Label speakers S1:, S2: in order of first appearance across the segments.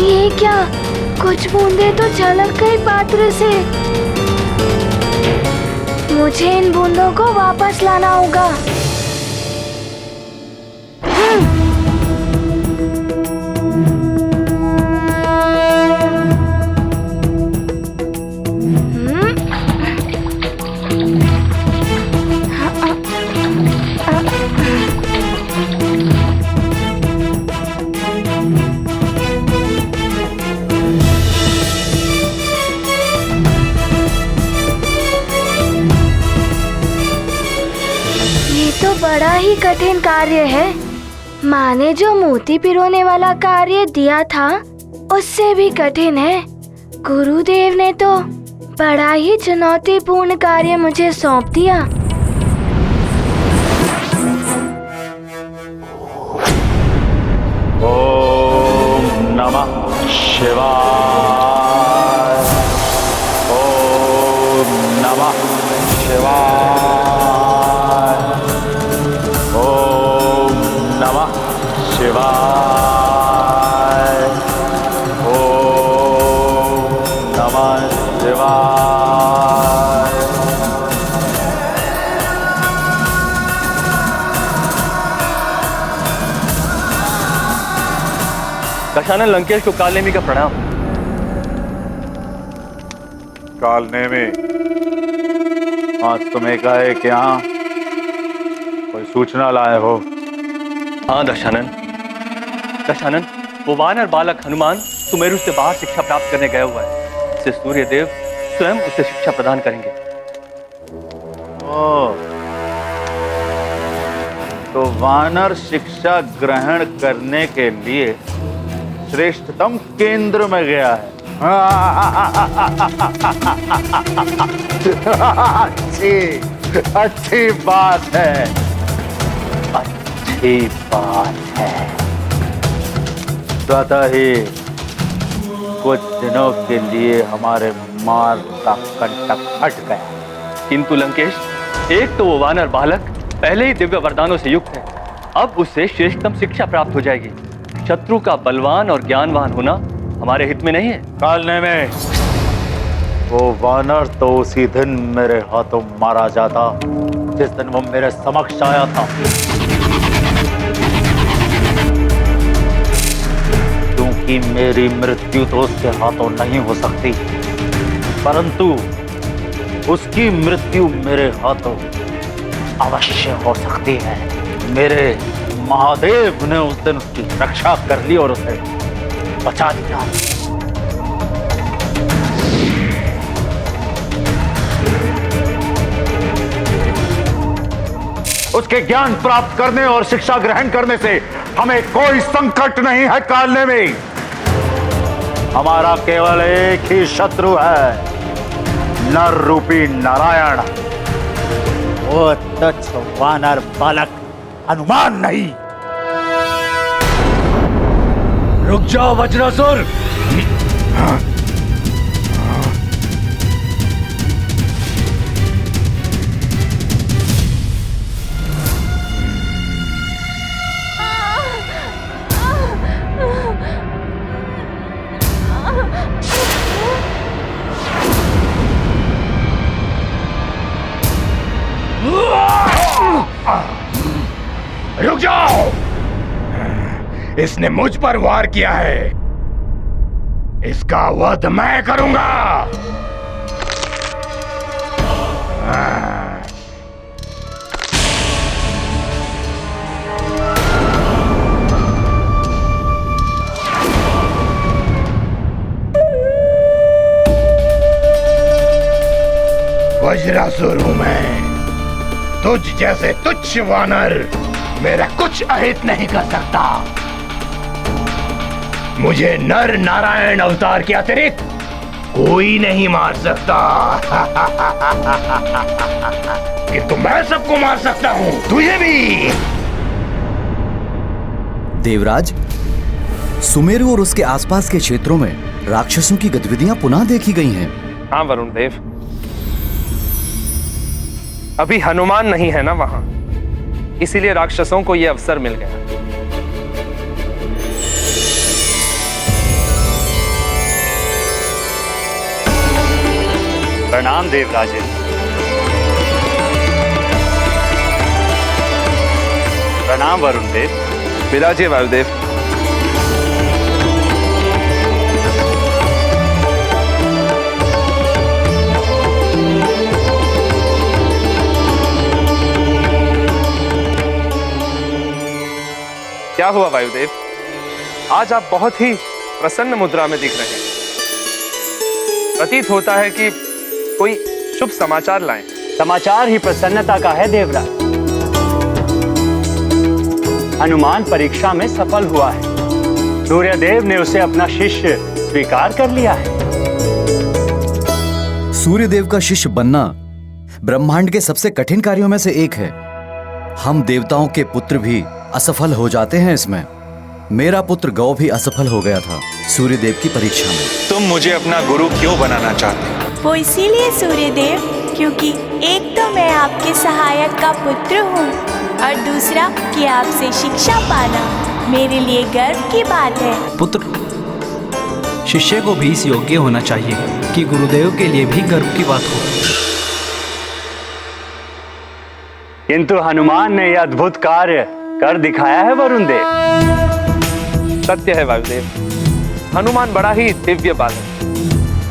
S1: ये क्या, कुछ बूंदे तो छलक गई पात्र से। मुझे इन बूंदों को वापस लाना होगा। बड़ा ही कठिन कार्य है। माँ ने जो मोती पिरोने वाला कार्य दिया था उससे भी कठिन है। गुरुदेव ने तो बड़ा ही चुनौतीपूर्ण कार्य मुझे सौंप दिया।
S2: ओम नमः शिवाय। ओम नमः शिवाय। शिवाय। ओम नमः शिवाय।
S3: दशानन लंकेश को कालनेमी का प्रणाम।
S2: कालनेमी, आज तुम्हें कहे कि यहाँ कोई सूचना लाए हो?
S3: हाँ दशानन। दशानन, वो वानर बालक हनुमान सुमेरु से बाहर शिक्षा प्राप्त करने गया हुआ है। इससे सूर्यदेव स्वयं उसे शिक्षा प्रदान करेंगे।
S2: ओह, तो वानर शिक्षा ग्रहण करने के लिए श्रेष्ठतम केंद्र में गया है। अच्छी बात है। अच्छी बात है। स्वतः ही कुछ दिनों के लिए हमारे मार्ग का कंटक हट गया।
S3: किंतु लंकेश, एक तो वो वानर बालक पहले ही दिव्य वरदानों से युक्त है, अब उससे श्रेष्ठतम शिक्षा प्राप्त हो जाएगी। शत्रु का बलवान और ज्ञानवान होना हमारे हित में नहीं है।
S2: कालनेमी, वो वानर तो उसी दिन मेरे हाथों मारा जाता जिस दिन वो मेरे समक्ष आया था। क्योंकि मेरी मृत्यु तो उसके हाथों नहीं हो सकती, परंतु उसकी मृत्यु मेरे हाथों अवश्य हो सकती है। मेरे महादेव ने उस दिन उसकी रक्षा कर ली और उसे बचा दिया। उसके ज्ञान प्राप्त करने और शिक्षा ग्रहण करने से हमें कोई संकट नहीं है। कालनेमी, हमारा केवल एक ही शत्रु है, नर रूपी नारायण। वो तुच्छ वानर बालक हनुमान नहीं।
S4: रुक जाओ वज्रासुर। रुक जाओ, इसने मुझ पर वार किया है, इसका वध मैं करूंगा। वज्रासुर हूं मैं, तुझ जैसे तुच्छ वानर मेरा कुछ अहित नहीं कर सकता। मुझे नर नारायण अवतार के अतिरिक्त कोई नहीं मार सकता। किंतु मैं सबको मार सकता हूं, तुझे भी।
S5: देवराज, सुमेरु और उसके आसपास के क्षेत्रों में राक्षसों की गतिविधियां पुनः देखी गई हैं।
S6: हाँ वरुण देव, अभी हनुमान नहीं है ना वहां, इसीलिए राक्षसों को यह अवसर मिल गया।
S2: प्रणाम देवराजे। प्रणाम वरुण देव।
S6: विराजे वायुदेव। क्या हुआ वायुदेव? आज आप बहुत ही प्रसन्न मुद्रा में दिख रहे हैं। प्रतीत होता है कि कोई शुभ समाचार लाएं।
S2: समाचार ही प्रसन्नता का है देवराज। हनुमान परीक्षा में सफल हुआ है। सूर्यदेव ने उसे अपना शिष्य स्वीकार कर लिया है।
S5: सूर्यदेव का शिष्य बनना ब्रह्मांड के सबसे कठिन कार्यों में से एक है। हम देवताओं के पुत्र भी असफल हो जाते हैं इसमें। मेरा पुत्र गौ भी असफल हो गया था सूर्यदेव की परीक्षा में।
S6: तुम मुझे अपना गुरु क्यों बनाना चाहते हो?
S7: वो इसीलिए सूर्यदेव, क्योंकि एक तो मैं आपके सहायक का पुत्र हूँ और दूसरा कि आपसे शिक्षा पाना मेरे लिए गर्व की बात है।
S8: पुत्र, शिष्य को भी इस योग्य होना चाहिए कि गुरुदेव के लिए भी गर्व की बात हो।
S2: किंतु हनुमान ने यह अद्भुत कार्य कर दिखाया है वरुण देव।
S6: सत्य है वायुदेव, हनुमान बड़ा ही दिव्य बालक,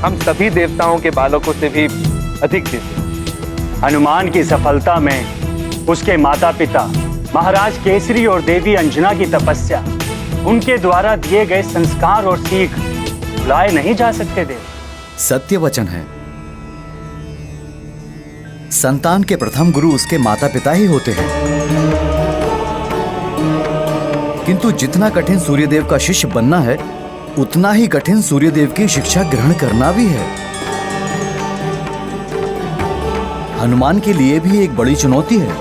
S6: हम सभी देवताओं के बालकों से भी अधिक दिव्य।
S2: हनुमान की सफलता में उसके माता पिता महाराज केसरी और देवी अंजना की तपस्या, उनके द्वारा दिए गए संस्कार और सीख भुलाए नहीं जा सकते देव।
S5: सत्य वचन है। संतान के प्रथम गुरु उसके माता पिता ही होते हैं। किंतु जितना कठिन सूर्यदेव का शिष्य बनना है, उतना ही कठिन सूर्यदेव की शिक्षा ग्रहण करना भी है। हनुमान के लिए भी एक बड़ी चुनौती है।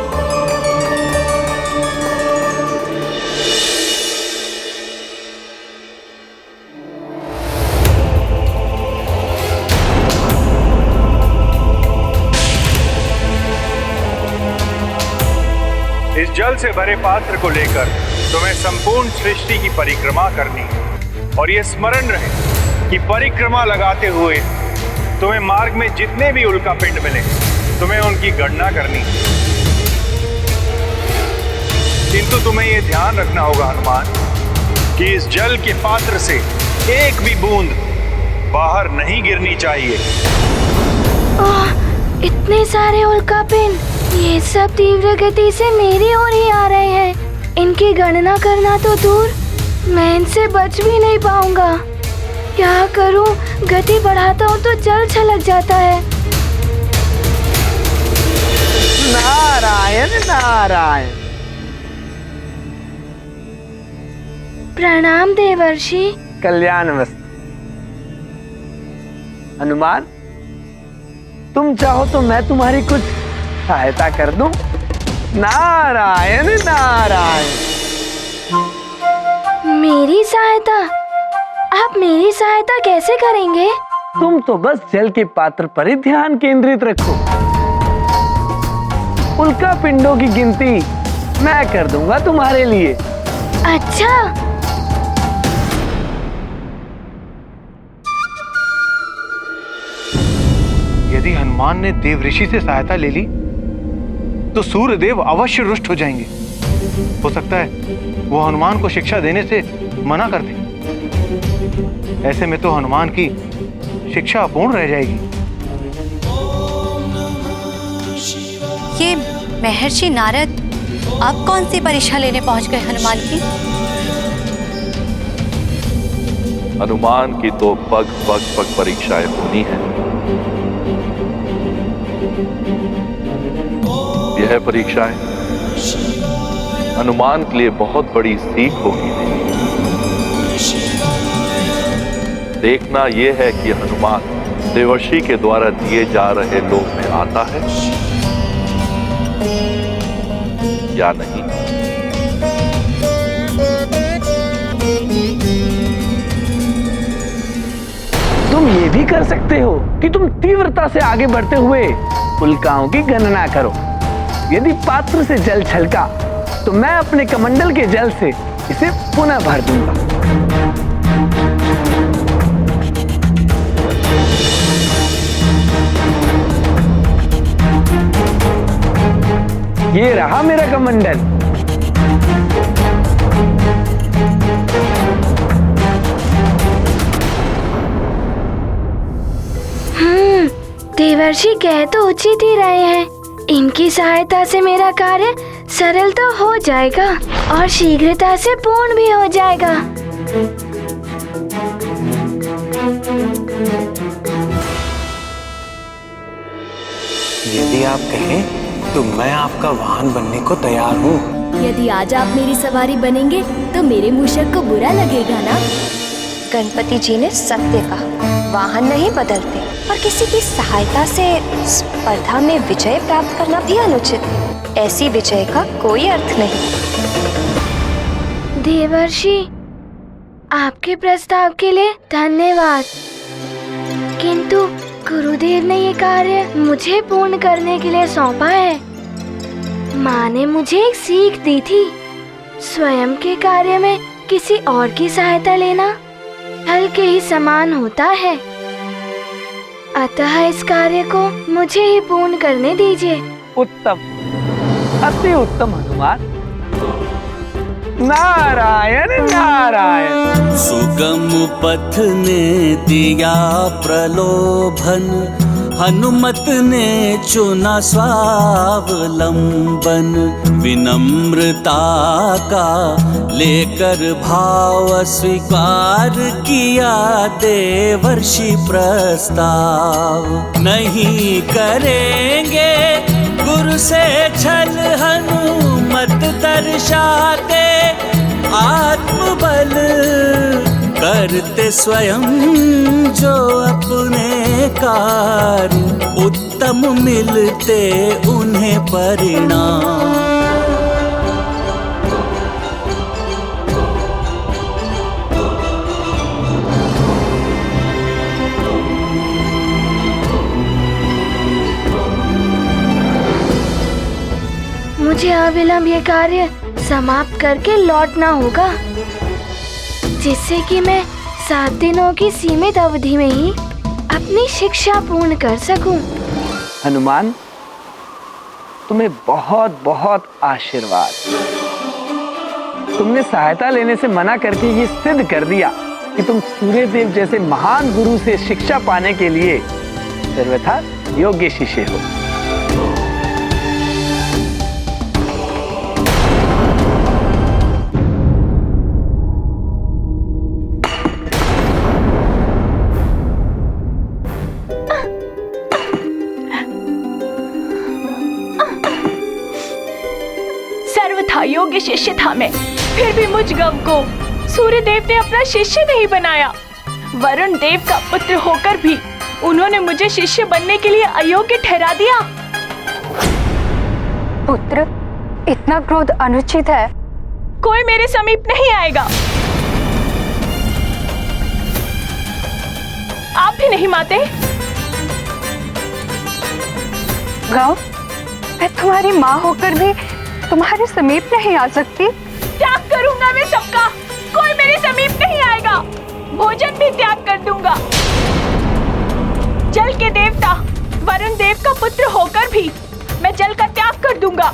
S9: इस जल से भरे पात्र को लेकर तुम्हें संपूर्ण सृष्टि की परिक्रमा करनी है और ये स्मरण रहे कि परिक्रमा लगाते हुए तुम्हें मार्ग में जितने भी उल्का पिंड मिले, तुम्हें उनकी गणना करनी है। किंतु तुम्हें यह ध्यान रखना होगा हनुमान कि इस जल के पात्र से एक भी बूंद बाहर नहीं गिरनी चाहिए।
S1: इतने सारे उल्का पिंड, ये सब तीव्र गति से मेरी ओर ही आ रहे हैं। इनकी गणना करना तो दूर, मैं इनसे बच भी नहीं पाऊंगा। क्या करूं? गति बढ़ाता हूं तो जल छलक जाता है।
S10: नारायण नारायण।
S1: प्रणाम देवर्षि।
S10: कल्याणमस्तु। हनुमान, तुम चाहो तो मैं तुम्हारी कुछ सहायता कर दूं? नारायण नारायण।
S1: मेरी सहायता? आप मेरी सहायता कैसे करेंगे?
S10: तुम तो बस जल के पात्र पर ही ध्यान केंद्रित रखो। उल्का पिंडों की गिनती मैं कर दूंगा तुम्हारे लिए।
S1: अच्छा।
S4: यदि हनुमान ने देव ऋषि से सहायता ले ली तो सूर्यदेव अवश्य रुष्ट हो जाएंगे। हो सकता है वो हनुमान को शिक्षा देने से मना कर दे। ऐसे में तो हनुमान की शिक्षा अपूर्ण रह जाएगी।
S11: ये महर्षि नारद अब कौन सी परीक्षा लेने पहुंच गए हनुमान की?
S12: हनुमान की तो पग पग पग परीक्षाएं होनी है। यह परीक्षाएं हनुमान के लिए बहुत बड़ी सीख होगी। देखना यह है कि हनुमान देवर्षि के द्वारा दिए जा रहे लोक में आता है या नहीं।
S10: तुम ये भी कर सकते हो कि तुम तीव्रता से आगे बढ़ते हुए उल्काओं की गणना करो। यदि पात्र से जल छलका तो मैं अपने कमंडल के जल से इसे पुनः भर दूंगा। ये रहा मेरा कमंडल।
S1: देवर्षि कह तो उचित ही रहे हैं। इनकी सहायता से मेरा कार्य सरल तो हो जाएगा और शीघ्रता से पूर्ण भी हो जाएगा।
S13: यदि आप कहें तो मैं आपका वाहन बनने को तैयार हूँ।
S14: यदि आज आप मेरी सवारी बनेंगे तो मेरे मूषक को बुरा लगेगा ना?
S15: गणपति जी ने सत्य कहा, वाहन नहीं बदलते और किसी की सहायता से स्पर्धा में विजय प्राप्त करना भी अनुचित है। ऐसी विजय का कोई अर्थ नहीं।
S1: देवर्षि, आपके प्रस्ताव के लिए धन्यवाद, किंतु गुरुदेव ने ये कार्य मुझे पूर्ण करने के लिए सौंपा है। माँ ने मुझे एक सीख दी थी, स्वयं के कार्य में किसी और की सहायता लेना फल के ही समान होता है। अतः इस कार्य को मुझे ही पूर्ण करने दीजिए।
S10: उत्तम, अति उत्तम हनुमान। नारायण नारायण।
S16: सुगम पथ ने दिया प्रलोभन, हनुमत ने चुना स्वावलंबन। विनम्रता का लेकर भाव स्वीकार किया देवर्षि प्रस्ताव। नहीं करेंगे गुरु से छल, हनुमत दर्शाते आत्मबल। करते स्वयं जो अपने कार्य, उत्तम मिलते उन्हें परिणाम।
S1: मुझे अविलंब ये कार्य समाप्त करके लौटना होगा, जिससे कि मैं 7 दिनों की सीमित अवधि में ही अपनी शिक्षा पूर्ण कर सकूं।
S10: हनुमान, तुम्हें बहुत बहुत आशीर्वाद। तुमने सहायता लेने से मना करके ये सिद्ध कर दिया कि तुम सूर्यदेव जैसे महान गुरु से शिक्षा पाने के लिए सर्वथा योग्य शिष्य हो।
S7: योग्य शिष्य था मैं, फिर भी मुझ गव को सूर्यदेव ने अपना शिष्य नहीं बनाया। वरुण देव का पुत्र होकर भी उन्होंने मुझे शिष्य बनने के लिए अयोग्य ठहरा दिया।
S15: पुत्र, इतना क्रोध अनुचित है।
S7: कोई मेरे समीप नहीं आएगा। आप भी नहीं माते?
S15: गौ, मैं तुम्हारी माँ होकर भी तुम्हारे समीप नहीं आ सकती।
S7: त्याग करूंगा मैं सबका, कोई मेरे समीप नहीं आएगा। भोजन भी त्याग कर दूंगा। जल के देवता वरुण देव का पुत्र होकर भी मैं जल का त्याग कर दूंगा।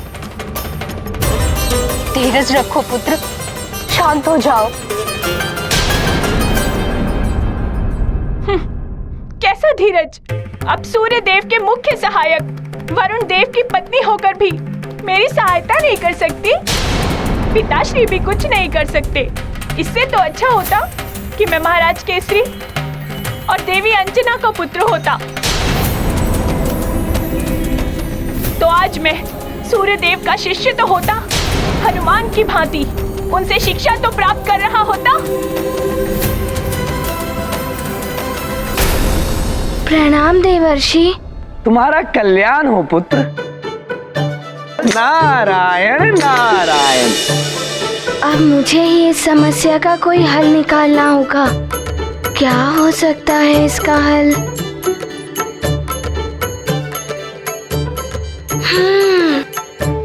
S15: धीरज रखो पुत्र, शांत हो जाओ।
S7: कैसा धीरज? अब सूर्य देव के मुख्य सहायक वरुण देव की पत्नी होकर भी मेरी सहायता नहीं कर सकती। पिताश्री भी कुछ नहीं कर सकते। इससे तो अच्छा होता कि मैं महाराज केसरी और देवी अंजना का पुत्र होता। तो आज मैं सूर्यदेव का शिष्य तो होता, हनुमान की भांति उनसे शिक्षा तो प्राप्त कर रहा होता।
S1: प्रणाम देवर्षि।
S10: तुम्हारा कल्याण हो पुत्र। नारायण नारायण।
S1: अब मुझे ही इस समस्या का कोई हल निकालना होगा। क्या हो सकता है इसका हल?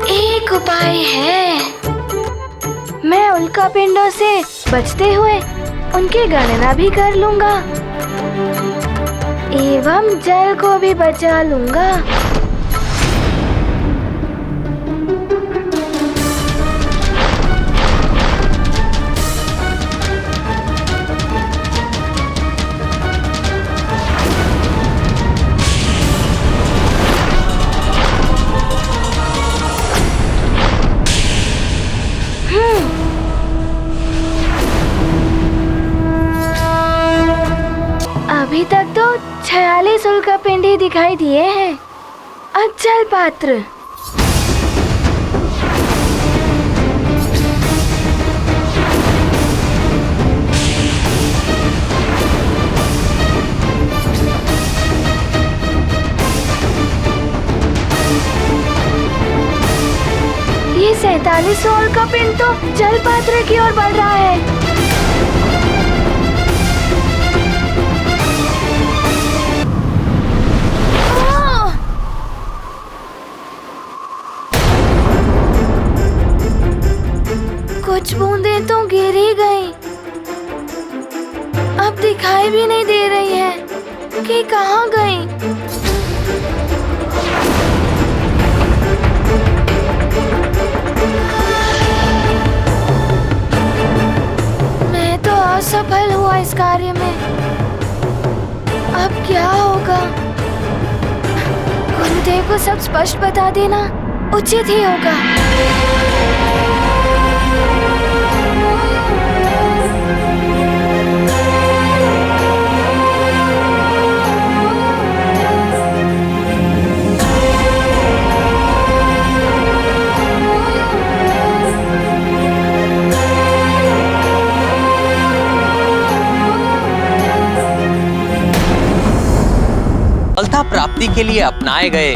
S1: एक उपाय है। मैं उल्का पिंडों से बचते हुए उनकी गणना भी कर लूंगा एवं जल को भी बचा लूंगा। अभी तक तो 46 उल्का पिंड ही दिखाई दिए हैं। अब जल पात्र। ये 47 उल्का पिंड तो जल पात्र की ओर बढ़ रहा है। कुछ बूंदें तो गिर ही गई, अब दिखाई भी नहीं दे रही है कि कहाँ गई। मैं तो असफल हुआ इस कार्य में। अब क्या होगा? गुरुदेव को सब स्पष्ट बता देना उचित ही होगा।
S17: सफलता प्राप्ति के लिए अपनाए गए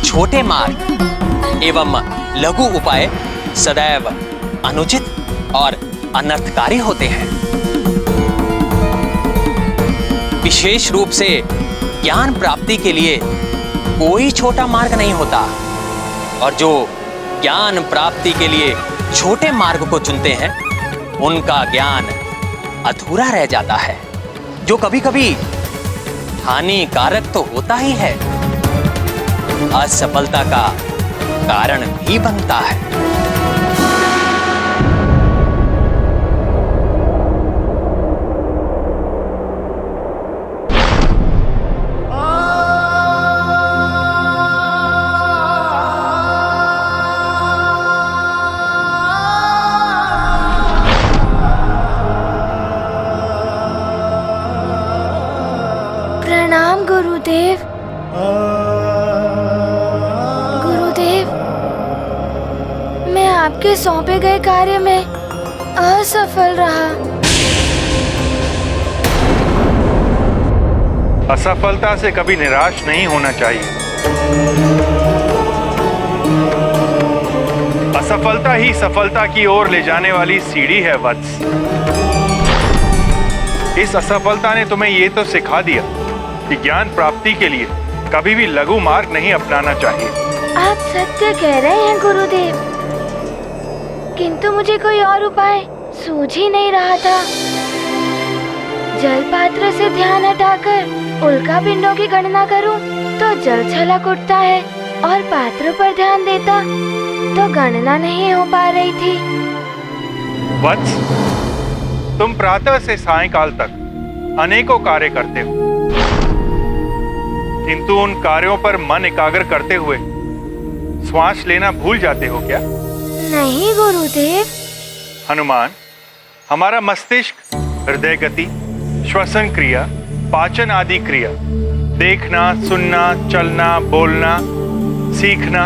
S17: छोटे मार्ग एवं लघु उपाय सदैव अनुचित और अनर्थकारी होते हैं। विशेष रूप से ज्ञान प्राप्ति के लिए कोई छोटा मार्ग नहीं होता, और जो ज्ञान प्राप्ति के लिए छोटे मार्ग को चुनते हैं उनका ज्ञान अधूरा रह जाता है, जो कभी कभी हानिकारक तो होता ही है, असफलता का कारण भी बनता है।
S1: प्रणाम गुरुदेव। गुरुदेव, मैं आपके सौंपे गए कार्य में असफल रहा।
S9: असफलता से कभी निराश नहीं होना चाहिए। असफलता ही सफलता की ओर ले जाने वाली सीढ़ी है वत्स। इस असफलता ने तुम्हें ये तो सिखा दिया कि ज्ञान प्राप्ति के लिए कभी भी लघु मार्ग नहीं अपनाना चाहिए।
S1: आप सत्य कह रहे हैं गुरुदेव, किंतु मुझे कोई और उपाय सूझ ही नहीं रहा था। जल पात्र से ध्यान हटाकर उल्का पिंडों की गणना करूं तो जल छलक उठता है, और पात्र पर ध्यान देता तो गणना नहीं हो पा रही थी।
S9: वत्स, तुम प्रातः से सायंकाल तक अनेकों कार्य करते हो, किंतु उन कार्यों पर मन एकाग्र करते हुए श्वास लेना भूल जाते हो क्या?
S1: नहीं गुरुदेव।
S9: हनुमान, हमारा मस्तिष्क हृदय गति, श्वसन क्रिया, पाचन आदि क्रिया, देखना, सुनना, चलना, बोलना, सीखना,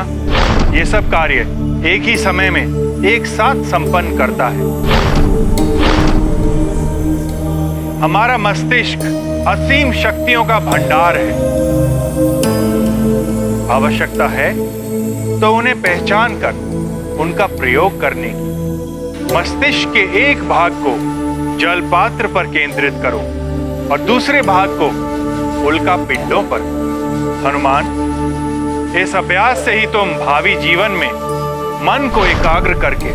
S9: ये सब कार्य एक ही समय में एक साथ संपन्न करता है। हमारा मस्तिष्क असीम शक्तियों का भंडार है। आवश्यकता है तो उन्हें पहचान कर उनका प्रयोग करने की। मस्तिष्क के एक भाग को जल पात्र पर केंद्रित करो और दूसरे भाग को उल्का पिंडों पर। हनुमान, इस अभ्यास से ही तुम भावी जीवन में मन को एकाग्र करके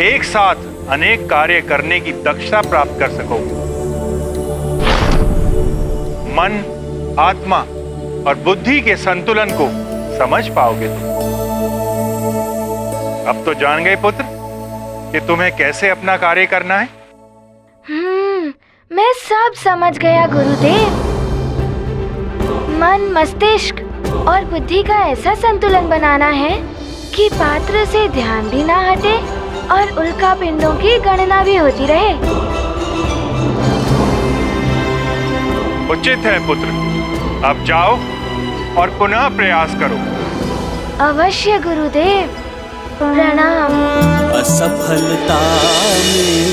S9: एक साथ अनेक कार्य करने की दक्षता प्राप्त कर सकोगे। मन, आत्मा और बुद्धि के संतुलन को समझ पाओगे तुम। अब तो जान गए पुत्र कि तुम्हें कैसे अपना कार्य करना है।
S1: मैं सब समझ गया गुरुदेव। मन, मस्तिष्क और बुद्धि का ऐसा संतुलन बनाना है कि पात्र से ध्यान भी ना हटे और उल्का पिंडों की गणना भी होती रहे।
S9: उचित है पुत्र। अब जाओ और पुनः प्रयास करो।
S1: अवश्य गुरुदेव, प्रणाम।
S16: असफलता में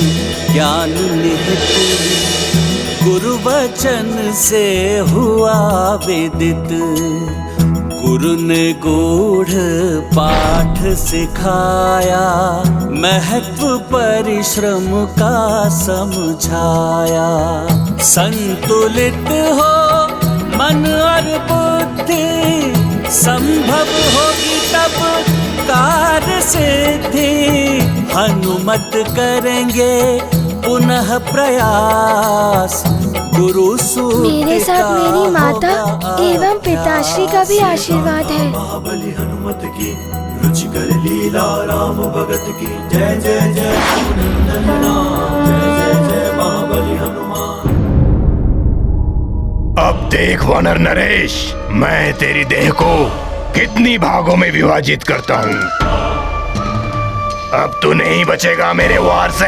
S16: ज्ञान निहित गुरु वचन से हुआ विदित। गुरु ने गूढ़ पाठ सिखाया, महत्व परिश्रम का समझाया। संतुलित हो मन और बुद्धि, संभव होगी तब कार्य सिद्धि। हनुमत करेंगे पुनः प्रयास, गुरु
S1: मेरे साथ मेरी माता एवं पिताश्री का भी आशीर्वाद है।
S16: महाबली हनुमत की रुचिकर लीला, राम भगत की जय जय जय। जय जय जय महाबली हनुमान।
S9: अब देख वानर नरेश, मैं तेरी देह को कितनी भागों में विभाजित करता हूँ। अब तू नहीं बचेगा मेरे वार से।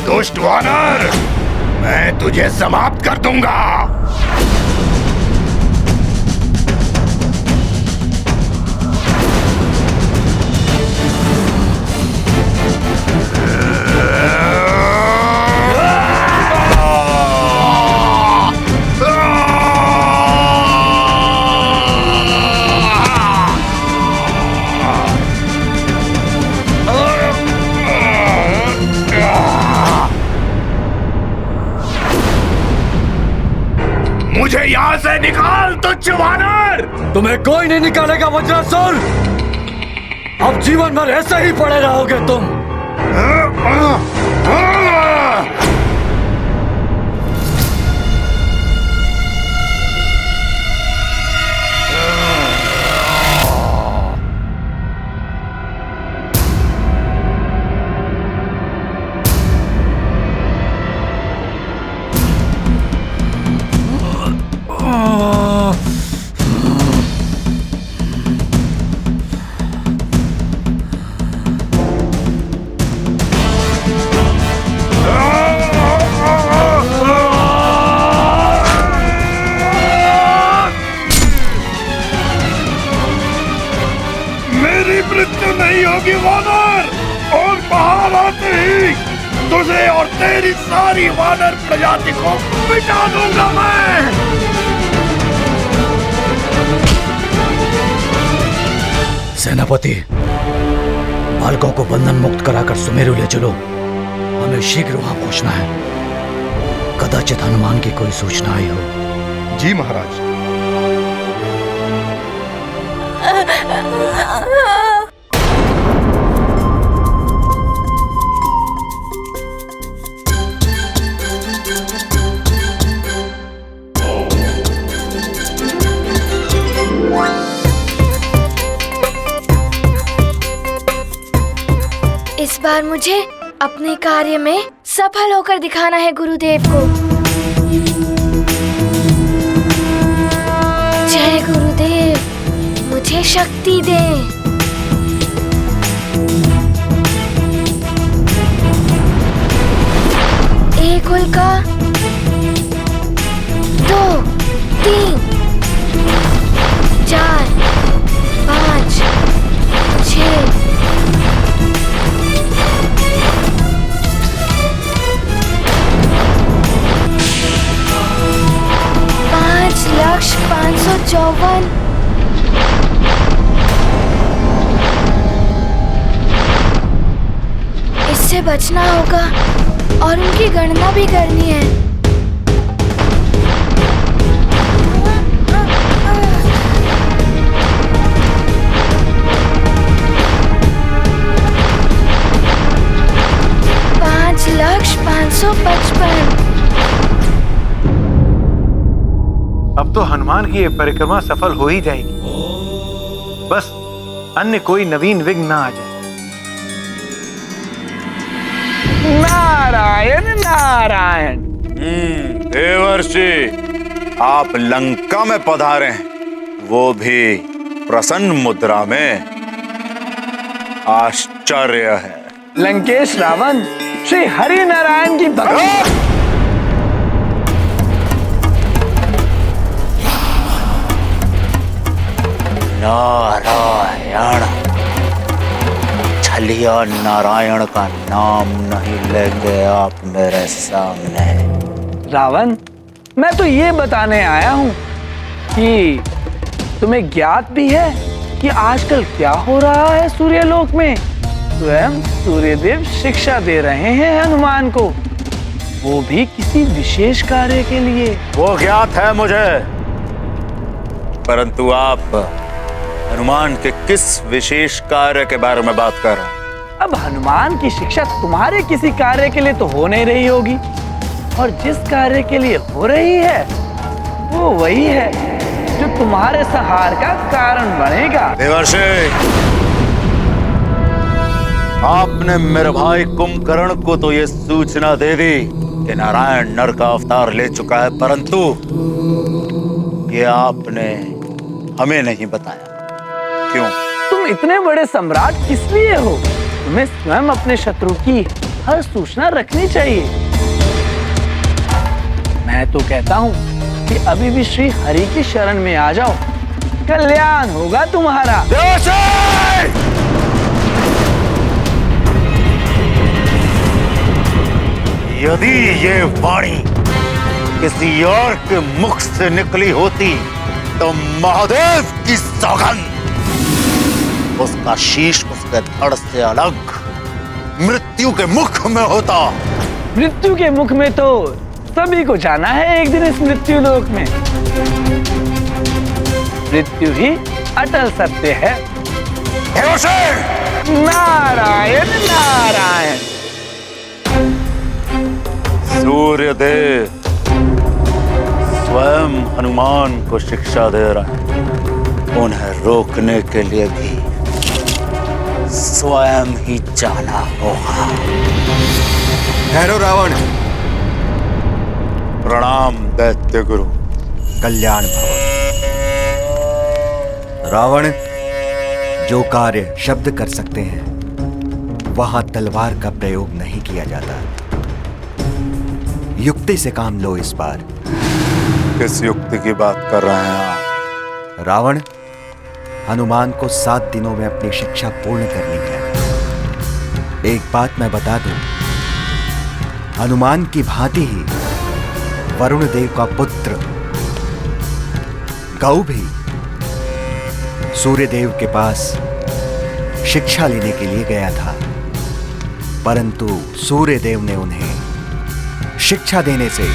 S9: दुष्ट वानर, मैं तुझे समाप्त कर दूंगा। मुझे यहाँ से निकाल तुच्छ वानर।
S5: तुम्हें कोई नहीं निकालेगा वज्रासुर। अब जीवन भर ऐसे ही पड़े रहोगे तुम।
S9: मृत्यु नहीं होगी वानर, और बाहर आते ही तुझे और तेरी सारी वानर प्रजाति को मिटा दूंगा मैं।
S5: सेनापति, बालकों को बंधन मुक्त कराकर सुमेरु ले चलो। हमें शीघ्र वहां पहुंचना है। कदाचित हनुमान की कोई सूचना आई हो।
S9: जी महाराज।
S1: इस बार मुझे अपने कार्य में सफल होकर दिखाना है गुरुदेव को। जय गुरुदेव, मुझे शक्ति दें। एक उल्का, 2, 3, 4, 5, 6। 5,554। इससे बचना होगा और उनकी गणना भी करनी है।
S4: अब तो हनुमान की ये परिक्रमा सफल हो ही जाएगी। बस अन्य कोई नवीन विघ्न ना आ जाए।
S10: नारायण नारायण। नारायण।
S9: देवर्षि, आप लंका में पधारे हैं, वो भी प्रसन्न मुद्रा में। आश्चर्य है।
S10: लंकेश रावण श्री हरि नारायण की भक्ति।
S2: नारायण, छलिया नारायण का नाम नहीं लेंगे आप मेरे सामने।
S10: रावण, मैं तो ये बताने आया हूँ कि तुम्हें ज्ञात भी है कि आजकल क्या हो रहा है सूर्यलोक में। स्वयं सूर्यदेव शिक्षा दे रहे हैं हनुमान को, वो भी किसी विशेष कार्य के लिए।
S9: वो ज्ञात है मुझे, परंतु आप हनुमान के किस विशेष कार्य के बारे में बात कर रहे हैं?
S10: अब हनुमान की शिक्षा तुम्हारे किसी कार्य के लिए तो हो नहीं रही होगी, और जिस कार्य के लिए हो रही है वो वही है जो तुम्हारे संहार का कारण बनेगा।
S9: देवर्षि, आपने मेरे भाई कुंभकर्ण को तो ये सूचना दे दी कि नारायण नर का अवतार ले चुका है, परंतु ये आपने हमें नहीं बताया। क्यों?
S10: तुम इतने बड़े सम्राट किस लिए हो? तुम्हें स्वयं अपने शत्रु की हर सूचना रखनी चाहिए। मैं तो कहता हूँ कि अभी भी श्री हरि की शरण में आ जाओ, कल्याण होगा तुम्हारा।
S9: यदि ये वाणी किसी और के मुख से निकली होती तो महादेव की सौगंध, उसका शीश उसके धड़ से अलग मृत्यु के मुख में होता।
S10: मृत्यु के मुख में तो सभी को जाना है एक दिन इस मृत्यु लोक में। मृत्यु ही अटल सत्य है। नारायण नारायण।
S9: सूर्यदेव स्वयं हनुमान को शिक्षा दे रहे हैं, उन्हें रोकने के लिए भी स्वयं ही जाना होगा।
S5: ठहरो रावण।
S9: प्रणाम दैत्य गुरु।
S5: कल्याण भव। रावण, जो कार्य शब्द कर सकते हैं वहां तलवार का प्रयोग नहीं किया जाता। युक्ति से काम लो इस बार।
S9: किस युक्ति की बात कर रहे हैं आप?
S5: रावण, हनुमान को 7 दिनों में अपनी शिक्षा पूर्ण करनी है। एक बात मैं बता दूं, हनुमान की भांति ही वरुण देव का पुत्र गौ भी सूर्यदेव के पास शिक्षा लेने के लिए गया था, परंतु सूर्यदेव ने उन्हें शिक्षा देने से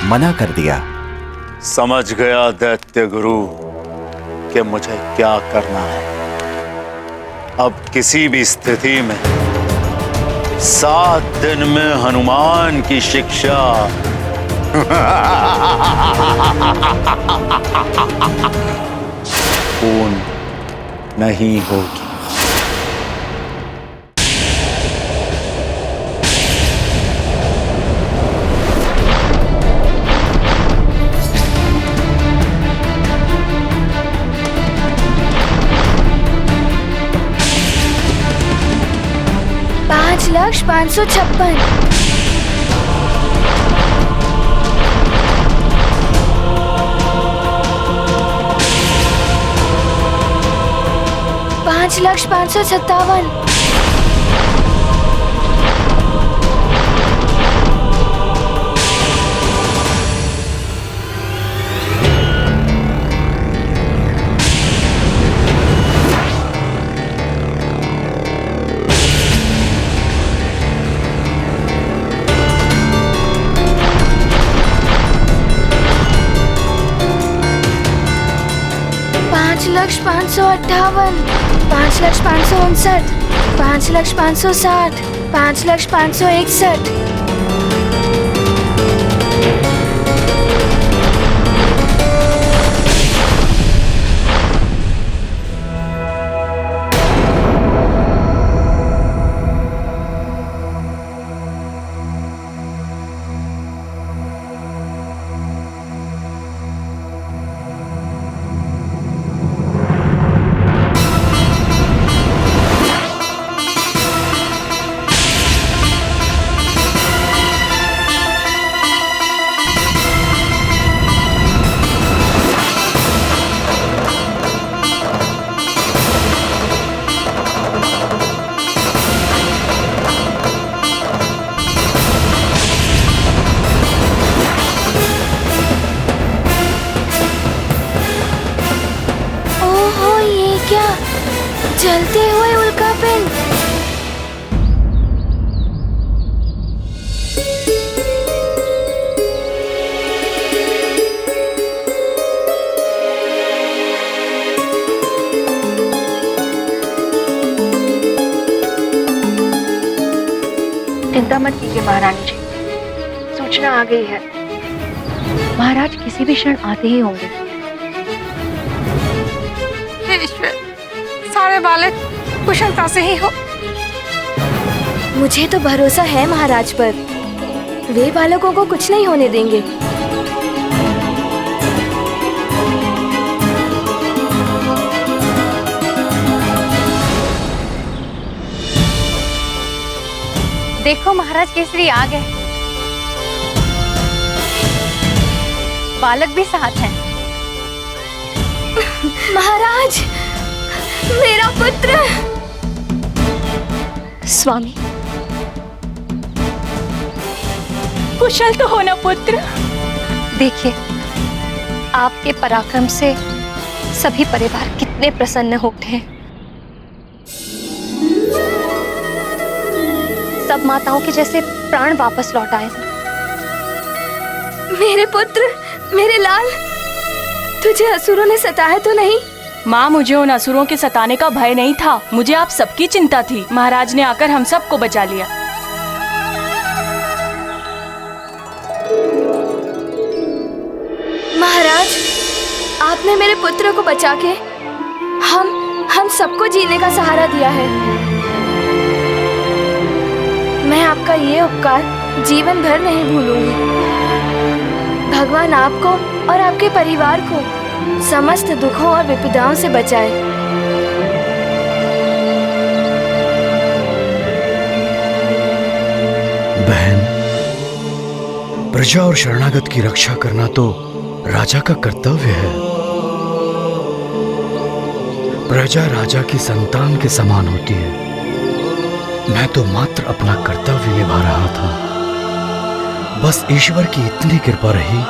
S5: मना कर दिया।
S9: समझ गया दैत्य गुरु कि मुझे क्या करना है। अब किसी भी स्थिति में 7 दिन में हनुमान की शिक्षा पूर्ण नहीं होगी।
S1: पाँच लाख 556। 5,557। 5,558। 5,559। 5,560। 5,561।
S15: चिंता मत कीजिए महारानी जी, सूचना आ गई है। महाराज किसी भी क्षण आते ही होंगे।
S18: हे ईश्वर, सारे बालक कुशलता से ही हो।
S1: मुझे तो भरोसा है महाराज पर, वे बालकों को कुछ नहीं होने देंगे।
S11: देखो महाराज केसरी आ गए। बालक भी साथ हैं।
S1: महाराज, मेरा पुत्र।
S15: स्वामी,
S7: कुशल तो होना पुत्र।
S15: देखिए, आपके पराक्रम से सभी परिवार कितने प्रसन्न हो उठे हैं। सब माताओं के जैसे प्राण वापस लौट आए।
S1: मेरे पुत्र, मेरे लाल, तुझे असुरों ने सताया तो नहीं?
S7: माँ, मुझे उन असुरों के सताने का भय नहीं था, मुझे आप सबकी चिंता थी। महाराज ने आकर हम सबको बचा लिया।
S1: महाराज, आपने मेरे पुत्र को बचा के हम सबको जीने का सहारा दिया है। मैं आपका ये उपकार जीवन भर नहीं भूलूंगी। भगवान आपको और आपके परिवार को समस्त दुखों और विपदाओं से बचाए।
S5: बहन, प्रजा और शरणागत की रक्षा करना तो राजा का कर्तव्य है। प्रजा राजा की संतान के समान होती है। मैं तो मात्र अपना कर्तव्य निभा रहा था। बस ईश्वर की इतनी कृपा रही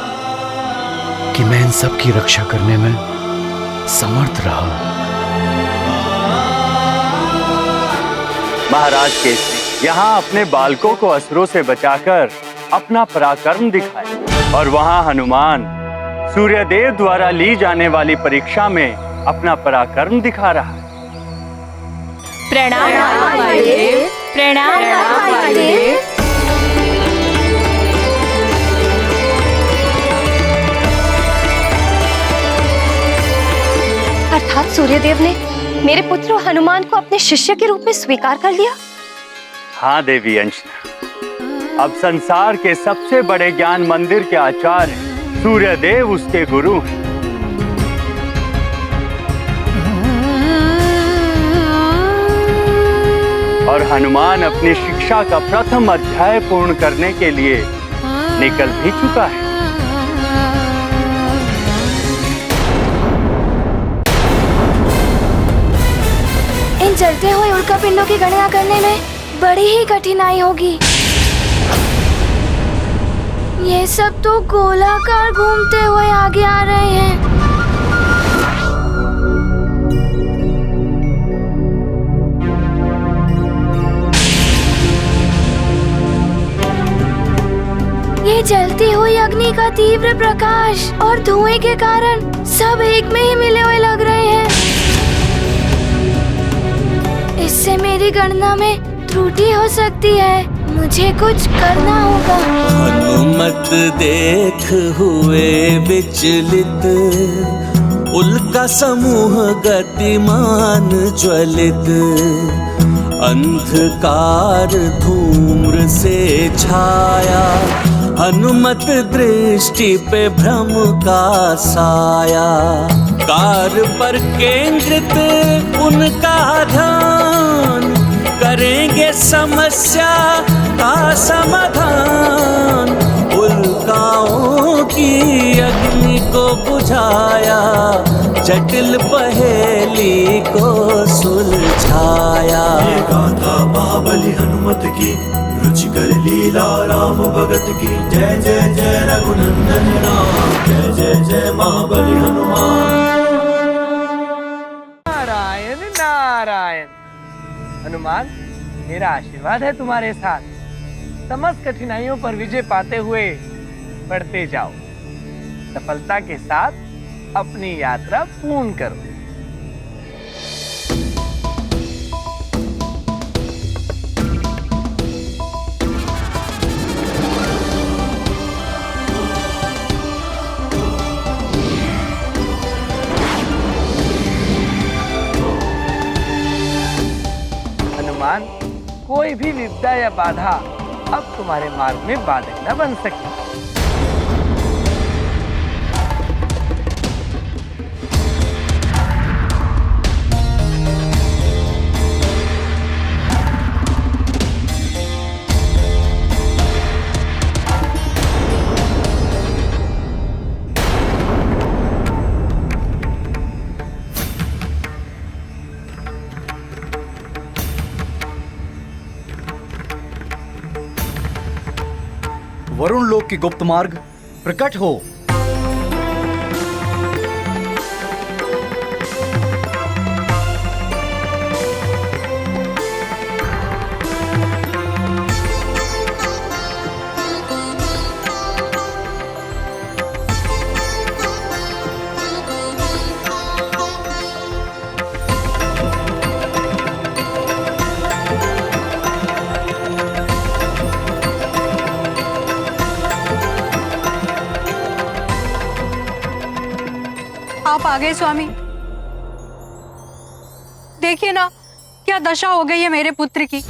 S5: कि मैं इन सब की रक्षा करने में समर्थ रहा।
S3: महाराज केसरी यहाँ अपने बालकों को असुरों से बचाकर अपना पराक्रम दिखाए, और वहाँ हनुमान सूर्यदेव द्वारा ली जाने वाली परीक्षा में अपना पराक्रम दिखा रहा है।
S7: प्रणाम महादेव, प्रणाम महादेव।
S15: अर्थात सूर्यदेव ने मेरे पुत्र हनुमान को अपने शिष्य के रूप में स्वीकार कर लिया।
S3: हाँ देवी अंजना, अब संसार के सबसे बड़े ज्ञान मंदिर के आचार्य सूर्यदेव उसके गुरु हैं। और हनुमान अपनी शिक्षा का प्रथम अध्याय पूर्ण करने के लिए निकल भी चुका है।
S1: इन जलते हुए उल्कापिंडों की गणना करने में बड़ी ही कठिनाई होगी। ये सब तो गोलाकार घूमते हुए आगे आ रहे हैं। ये जलती हुई अग्नि का तीव्र प्रकाश और धुएं के कारण सब एक में ही मिले हुए लग रहे हैं। इससे मेरी गणना में त्रुटि हो सकती है। मुझे कुछ करना होगा।
S16: हनुमत देख हुए विचलित, उल्का समूह गतिमान ज्वलित, अंधकार धूम्र से छाया, हनुमत दृष्टि पे भ्रम का साया। कार पर केंद्रित उनका ध्यान, करेंगे समस्या का समाधान। उल्काओं की अग्नि को बुझाया, जटिल पहेली को सुलझाया।
S19: ये गाथा महाबली हनुमत की, रुचिकर लीला राम भगत की। जय जय जय रघुनंदन राम, जय जय जय महाबली हनुमान।
S10: नारायण नारायण। हनुमान, मेरा आशीर्वाद है तुम्हारे साथ। समस्त कठिनाइयों पर विजय पाते हुए बढ़ते जाओ। सफलता के साथ अपनी यात्रा पूर्ण करो। कोई भी विपदा या बाधा अब तुम्हारे मार्ग में बाधक न बन सके।
S5: वरुण लोक की गुप्त मार्ग प्रकट हो।
S18: आप आ गए स्वामी। देखिए ना क्या दशा हो गई है मेरे पुत्र की।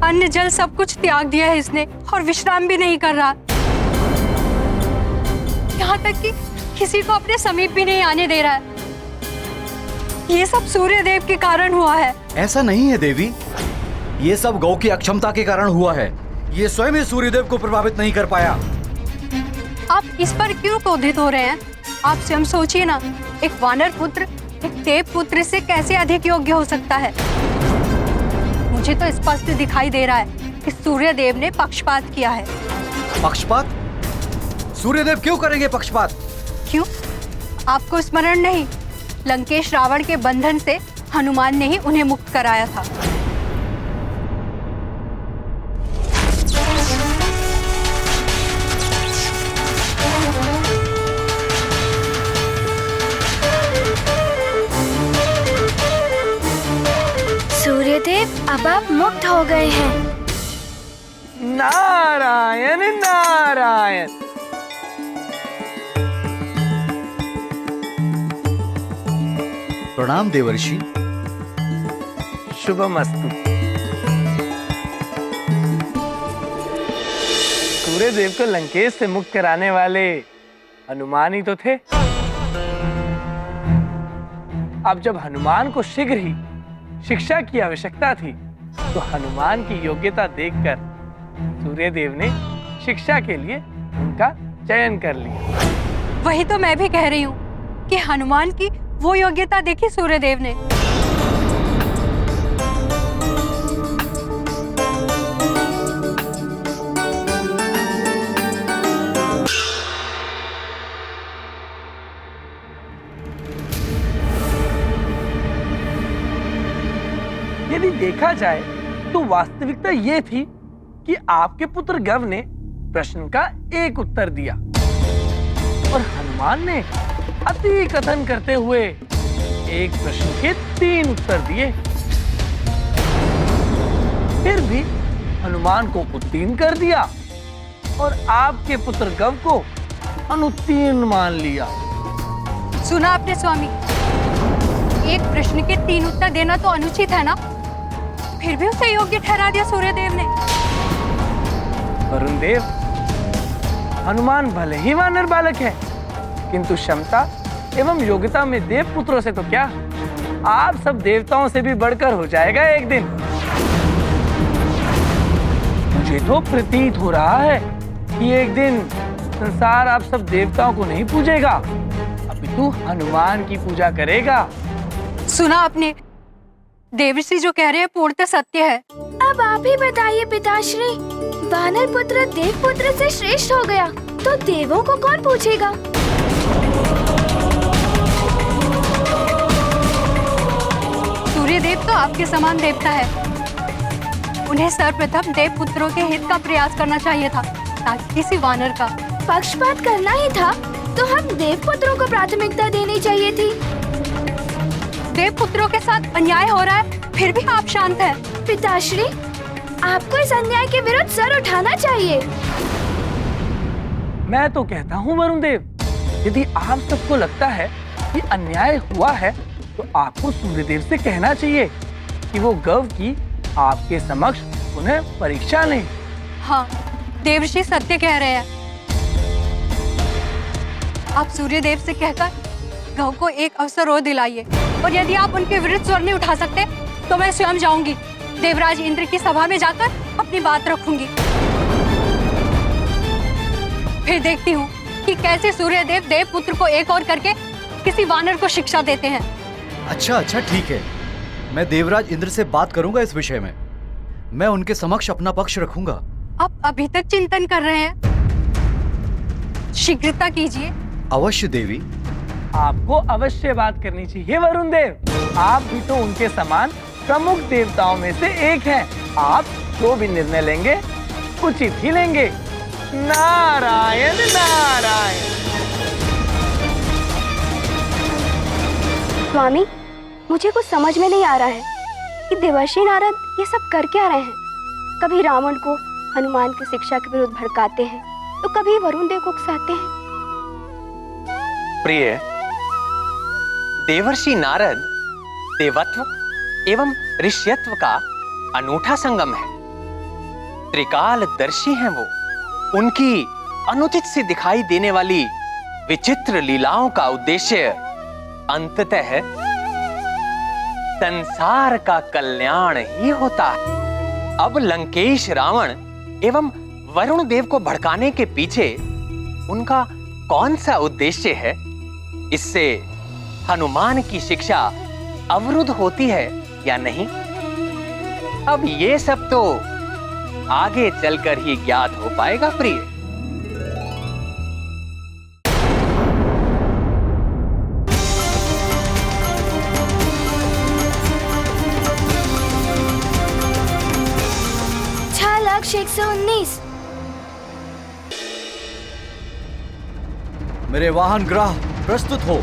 S18: अन्न जल सब कुछ त्याग दिया है इसने और विश्राम भी नहीं कर रहा। यहाँ तक कि किसी को अपने समीप भी नहीं आने दे रहा है। ये सब सूर्य देव के कारण हुआ है।
S5: ऐसा नहीं है देवी, ये सब गौ की अक्षमता के कारण हुआ है। ये स्वयं ही सूर्यदेव को प्रभावित नहीं कर पाया।
S18: आप इस पर क्यों क्रोधित हो रहे हैं? आप स्वयं सोचिए ना, एक वानर पुत्र एक देव पुत्र से कैसे अधिक योग्य हो सकता है? मुझे तो स्पष्ट दिखाई दे रहा है कि सूर्य देव ने पक्षपात किया है।
S5: पक्षपात? सूर्यदेव क्यों करेंगे पक्षपात?
S18: क्यों? आपको स्मरण नहीं? लंकेश रावण के बंधन से हनुमान ने ही उन्हें मुक्त कराया था।
S1: सूर्यदेव अब आप मुक्त हो गए हैं।
S10: नारायण नारायण।
S5: प्रणाम देवर्षि।
S10: शुभमस्तु। सूर्यदेव को लंकेश से मुक्त कराने वाले हनुमान ही तो थे। अब जब हनुमान को शीघ्र ही शिक्षा की आवश्यकता थी तो हनुमान की योग्यता देखकर सूर्यदेव ने शिक्षा के लिए उनका चयन कर लिया।
S18: वही तो मैं भी कह रही हूँ कि हनुमान की वो योग्यता देखी सूर्यदेव ने।
S10: यदि देखा जाए तो वास्तविकता ये थी कि आपके पुत्र गव ने प्रश्न का एक उत्तर दिया और हनुमान ने अति कथन करते हुए एक प्रश्न के 3 उत्तर दिए। फिर भी हनुमान को उत्तीर्ण कर दिया और आपके पुत्र गव को अनुत्तीर्ण मान लिया।
S18: सुना आपने स्वामी, एक प्रश्न के 3 उत्तर देना तो अनुचित है ना? फिर भी उसे योग्य ठहरा दिया सूर्यदेव ने।
S10: वरुण देव, हनुमान भले ही वानर बालक है किंतु क्षमता एवं योग्यता में देव पुत्रों से तो क्या, आप सब देवताओं से भी बढ़कर हो जाएगा एक दिन। मुझे तो प्रतीत हो रहा है कि एक दिन संसार आप सब देवताओं को नहीं पूजेगा, अपितु हनुमान की पूजा करेगा।
S18: सुना आपने, देवर्षि जो कह रहे हैं पूर्णतः सत्य है।
S1: अब आप ही बताइए पिताश्री, वानर पुत्र देव पुत्र से श्रेष्ठ हो गया तो देवों को कौन पूछेगा?
S18: सूर्यदेव तो आपके समान देवता है। उन्हें सर्वप्रथम देव पुत्रों के हित का प्रयास करना चाहिए था, ताकि किसी वानर का
S1: पक्षपात करना ही था तो हम देव पुत्रों को प्राथमिकता देनी चाहिए थी।
S18: देव पुत्रों के साथ अन्याय हो रहा है, फिर भी आप शांत हैं।
S1: पिताश्री, आपको इस अन्याय के विरुद्ध सर उठाना चाहिए।
S10: मैं तो कहता हूँ वरुण देव, यदि आप सबको लगता है कि अन्याय हुआ है तो आपको सूर्यदेव से कहना चाहिए कि वो गव की आपके समक्ष पुनः परीक्षा लें।
S18: हाँ, देवर्षि सत्य कह रहे हैं। आप सूर्यदेव से कहकर गौ को एक अवसर और दिलाइए, और यदि आप उनके विरुद्ध स्वर नहीं उठा सकते तो मैं स्वयं जाऊंगी, देवराज इंद्र की सभा में जाकर अपनी बात रखूंगी। फिर देखती हूँ कि कैसे सूर्यदेव देवपुत्र को एक और करके किसी वानर को शिक्षा देते हैं।
S5: अच्छा ठीक है, मैं देवराज इंद्र से बात करूंगा इस विषय में। मैं उनके समक्ष अपना पक्ष रखूंगा।
S18: आप अभी तक चिंतन कर रहे हैं, शीघ्रता कीजिए।
S5: अवश्य देवी।
S10: आपको अवश्य बात करनी चाहिए वरुण देव। आप भी तो उनके समान प्रमुख देवताओं में से एक हैं। आप जो भी निर्णय लेंगे उचित ही लेंगे। नारायण नारायण।
S15: स्वामी, मुझे कुछ समझ में नहीं आ रहा है कि देवर्षि नारद ये सब कर क्या रहे हैं। कभी रावण को हनुमान की शिक्षा के विरुद्ध भड़काते हैं, तो कभी वरुण देव को उकसाते हैं।
S17: प्रिय, देवर्षि नारद देवत्व एवं ऋष्यत्व का अनूठा संगम है। त्रिकालदर्शी हैं वो। उनकी अनुचित से दिखाई देने वाली विचित्र लीलाओं का उद्देश्य अंततः संसार का कल्याण ही होता है। अब लंकेश रावण एवं वरुण देव को भड़काने के पीछे उनका कौन सा उद्देश्य है? इससे हनुमान की शिक्षा अवरुद्ध होती है या नहीं? अब ये सब तो आगे चलकर ही ज्ञात हो पाएगा प्रिय।
S1: लक्ष्य 119।
S5: मेरे वाहन ग्रह प्रस्तुत हो।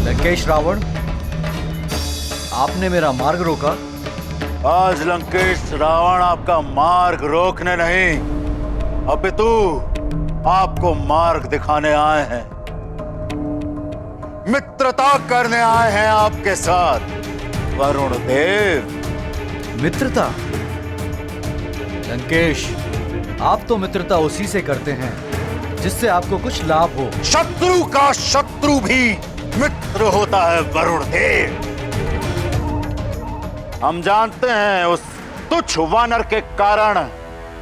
S5: लंकेश रावण, आपने मेरा मार्ग रोका।
S2: आज लंकेश रावण आपका मार्ग रोकने नहीं, अपितु आपको मार्ग दिखाने आए हैं। मित्रता करने आए हैं आपके साथ वरुण देव।
S5: मित्रता? लंकेश, आप तो मित्रता उसी से करते हैं जिससे आपको कुछ लाभ हो।
S2: शत्रु का शत्रु भी मित्र होता है वरुण देव। हम जानते हैं उस तुच्छ वानर के कारण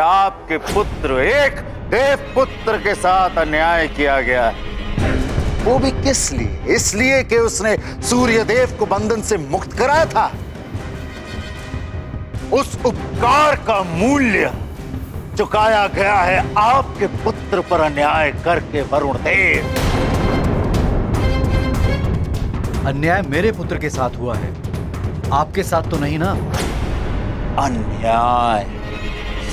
S2: आपके पुत्र एक देव पुत्र के साथ अन्याय किया गया। वो भी किस लिए? इसलिए कि उसने सूर्य देव को बंधन से मुक्त कराया था। उस उपकार का मूल्य चुकाया गया है आपके पुत्र पर अन्याय करके वरुण देव।
S5: अन्याय मेरे पुत्र के साथ हुआ है, आपके साथ तो नहीं ना?
S2: अन्याय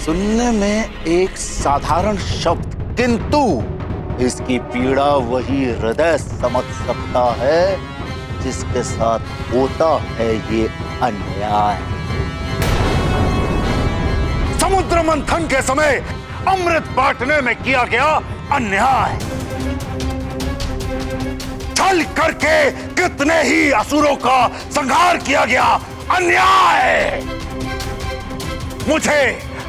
S2: सुनने में एक साधारण शब्द, किंतु इसकी पीड़ा वही हृदय समझ सकता है जिसके साथ होता है ये अन्याय। समुद्र मंथन के समय अमृत बांटने में किया गया अन्याय। छल करके कितने ही असुरों का संहार किया गया अन्याय। मुझे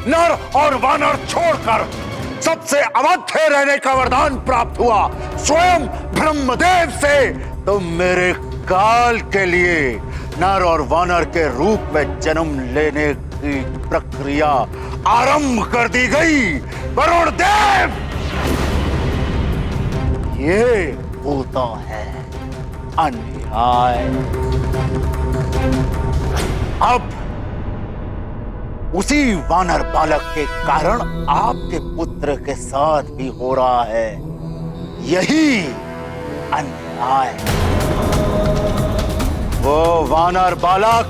S2: नर और वानर छोड़कर सबसे अवध्य रहने का वरदान प्राप्त हुआ स्वयं ब्रह्मदेव से। तुम मेरे
S20: काल के लिए नर और वानर के रूप में जन्म लेने की प्रक्रिया आरंभ कर दी गई। वरुण देव, ये होता है अन्याय। अब उसी वानर बालक के कारण आपके पुत्र के साथ भी हो रहा है यही अन्याय। वो वानर बालक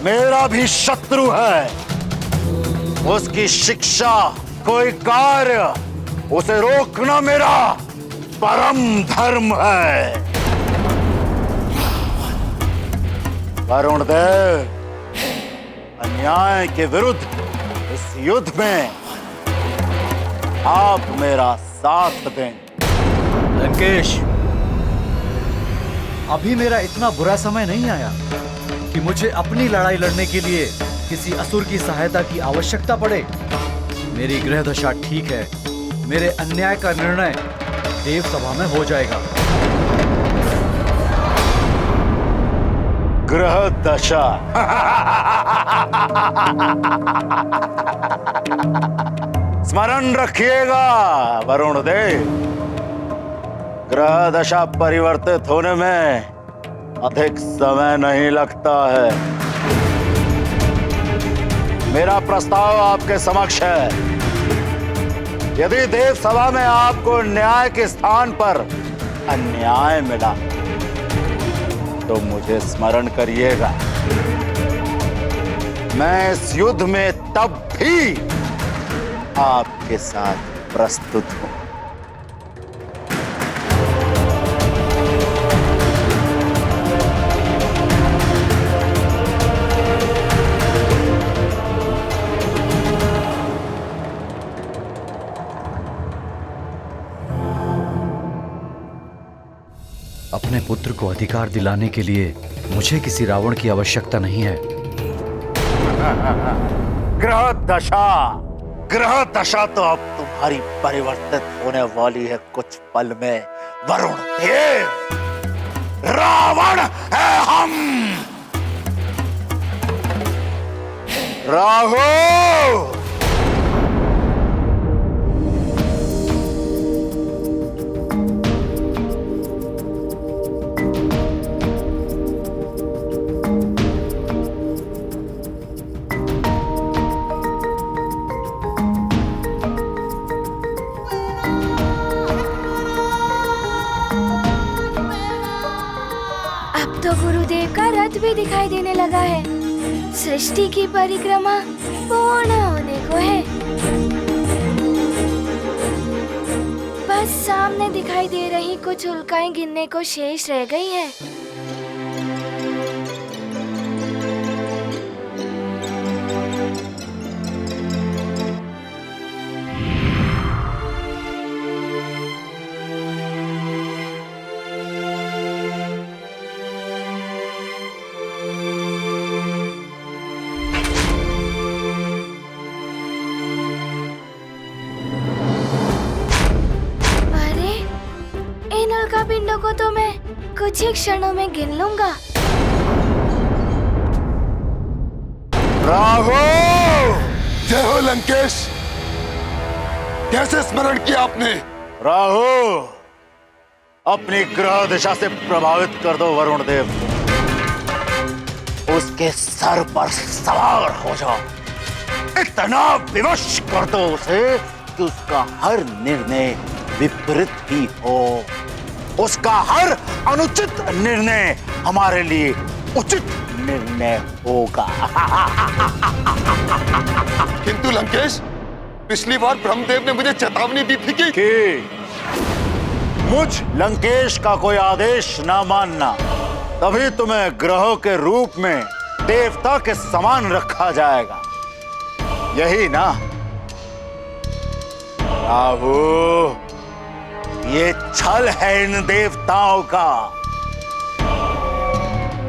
S20: मेरा भी शत्रु है। उसकी शिक्षा कोई कार्य, उसे रोकना मेरा परम धर्म है। वरुण देव, अन्याय के विरुद्ध इस युद्ध में आप मेरा साथ दें।
S5: लंकेश, अभी मेरा इतना बुरा समय नहीं आया कि मुझे अपनी लड़ाई लड़ने के लिए किसी असुर की सहायता की आवश्यकता पड़े। मेरी ग्रह दशा ठीक है। मेरे अन्याय का निर्णय देव सभा में हो जाएगा।
S20: ग्रह दशा स्मरण रखिएगा वरुण देव, ग्रह दशा परिवर्तित होने में अधिक समय नहीं लगता है। मेरा प्रस्ताव आपके समक्ष है। यदि देव सभा में आपको न्याय के स्थान पर अन्याय मिला तो मुझे स्मरण करिएगा। मैं इस युद्ध में तब भी आपके साथ प्रस्तुत हूं।
S5: अपने पुत्र को अधिकार दिलाने के लिए मुझे किसी रावण की आवश्यकता नहीं है।
S20: ग्रह दशा तो अब तुम्हारी परिवर्तित होने वाली है कुछ पल में वरुण देव। रावण है हम। राहु,
S1: गुरुदेव का रथ भी दिखाई देने लगा है। सृष्टि की परिक्रमा पूर्ण होने को है। बस सामने दिखाई दे रही कुछ उल्काएं गिनने को शेष रह गई हैं। पिंडों को तो मैं कुछ ही क्षणों में गिन लूंगा।
S21: राहु, जय हो लंकेश। कैसे स्मरण किया आपने?
S20: राहु, अपनी ग्रह दिशा से प्रभावित कर दो वरुण देव। उसके सर पर सवार हो जाओ। इतना विवश कर दो उसे कि उसका हर निर्णय विपरीत ही हो। उसका हर अनुचित निर्णय हमारे लिए उचित निर्णय होगा।
S21: किंतु लंकेश, पिछली बार ब्रह्मदेव ने मुझे चेतावनी दी थी कि
S20: मुझ लंकेश का कोई आदेश ना मानना, तभी तुम्हें ग्रहों के रूप में देवता के समान रखा जाएगा, यही ना? राहु, ये छल है इन देवताओं का।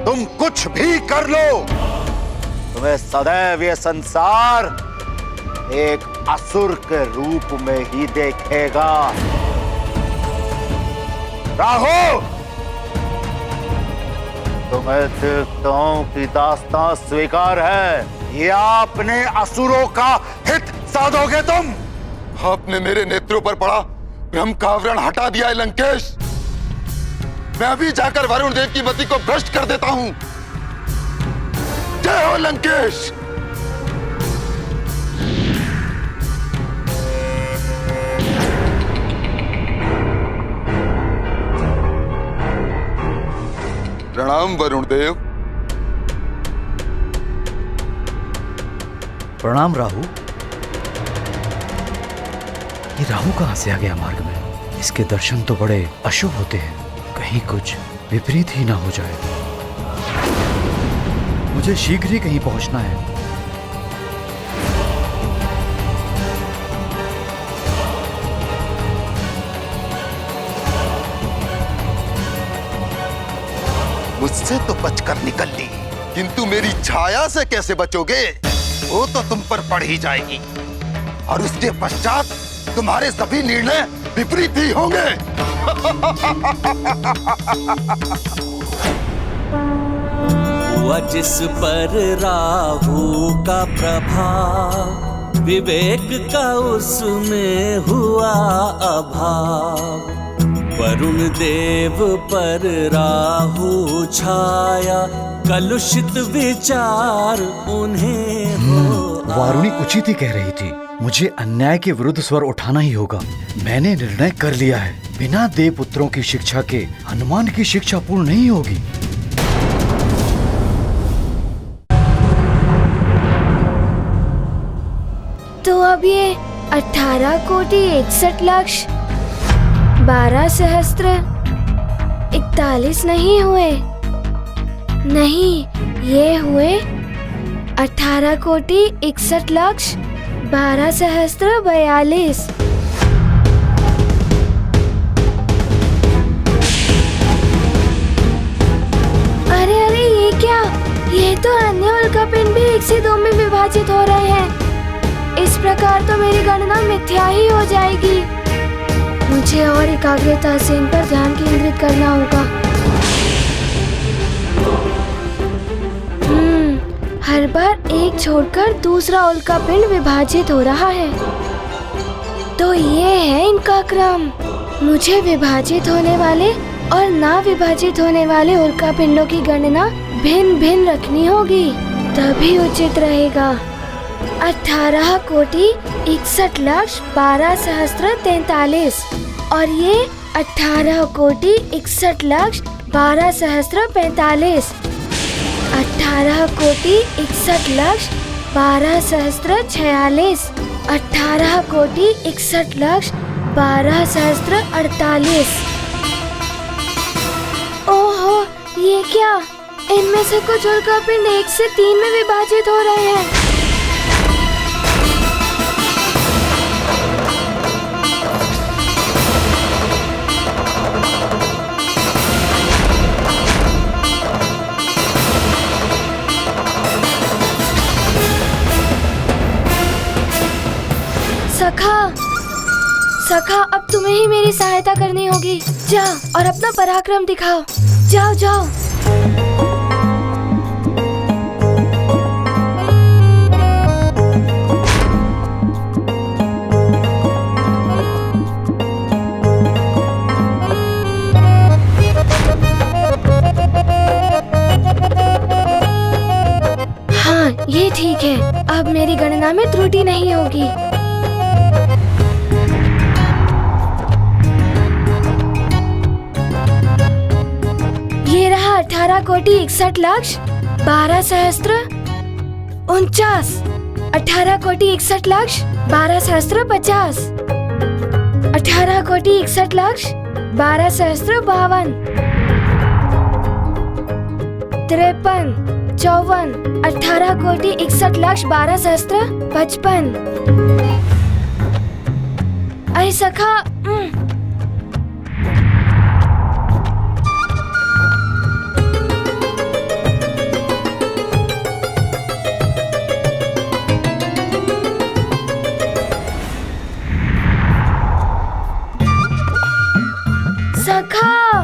S20: तुम कुछ भी कर लो, तुम्हें सदैव ये संसार एक असुर के रूप में ही देखेगा। राहु, तुम्हें देवताओं की दास्तां स्वीकार है या अपने असुरों का हित साधोगे तुम?
S21: आपने मेरे नेत्रों पर पड़ा ब्रह्म का आवरण हटा दिया है लंकेश। मैं अभी जाकर वरुण देव की मति को भ्रष्ट कर देता हूं। जय हो लंकेश। प्रणाम वरुण देव।
S5: प्रणाम राहु। ये राहु कहां से आ गया मार्ग में? इसके दर्शन तो बड़े अशुभ होते हैं, कहीं कुछ विपरीत ही ना हो जाए। मुझे शीघ्र ही कहीं पहुंचना है।
S21: मुझसे तो बचकर निकल ली, किंतु मेरी छाया से कैसे बचोगे? वो तो तुम पर पड़ ही जाएगी और उसके पश्चात तुम्हारे सभी निर्णय विपरीत ही होंगे।
S8: हुआ जिस पर राहु का प्रभाव, विवेक का उसमें हुआ अभाव। वरुण देव पर राहु छाया, कलुषित विचार उन्हें हो।
S5: वारुणी उचित ही कह रही थी, मुझे अन्याय के विरुद्ध स्वर उठाना ही होगा। मैंने निर्णय कर लिया है, बिना देव पुत्रों की शिक्षा के हनुमान की शिक्षा पूर्ण नहीं होगी।
S1: तो अब ये 18 कोटि 61 लक्ष 12 सहस्त्र 41 नहीं हुए? नहीं, ये हुए 18 कोटि 61 लक्ष 12 सहस्त्र 42। अरे अरे, ये क्या? ये तो अन्य उल्कापिंड भी 1 से 2 में विभाजित हो रहे हैं। इस प्रकार तो मेरी गणना मिथ्या ही हो जाएगी। मुझे और एकाग्रता से इन पर ध्यान केंद्रित करना होगा। हर बार एक छोड़कर दूसरा उल्कापिंड विभाजित हो रहा है। तो ये है इनका क्रम। मुझे विभाजित होने वाले और ना विभाजित होने वाले उल्कापिंडों की गणना भिन्न भिन्न रखनी होगी, तभी उचित रहेगा। 18 कोटि 61 लक्ष 12 सहस्त्र 43 और ये 18 कोटि 61 लक्ष 12 सहस्त्र 45। 18 कोटि 61 लक्ष 12 सहस्त्र 46। 18 कोटि 61 लक्ष 12 सहस्त्र 48। ओहो, ये क्या? इनमें से कुछ उल्कापिंड 1 से 3 में विभाजित हो रहे हैं। सखा, अब तुम्हें ही मेरी सहायता करनी होगी। जाओ और अपना पराक्रम दिखाओ। जाओ जाओ। हाँ, ये ठीक है। अब मेरी गणना में त्रुटि नहीं होगी। ये रहा 18 कोटि 61 लक्ष 12 सहस्त्र 49। 18 कोटि 61 लक्ष 12 सहस्त्र 50। 18 कोटि 61 लक्ष 12 सहस्त्र 52। 53, 54। 18 कोटि 61 लक्ष 12 सहस्त्र 55। अरे सखा, सखा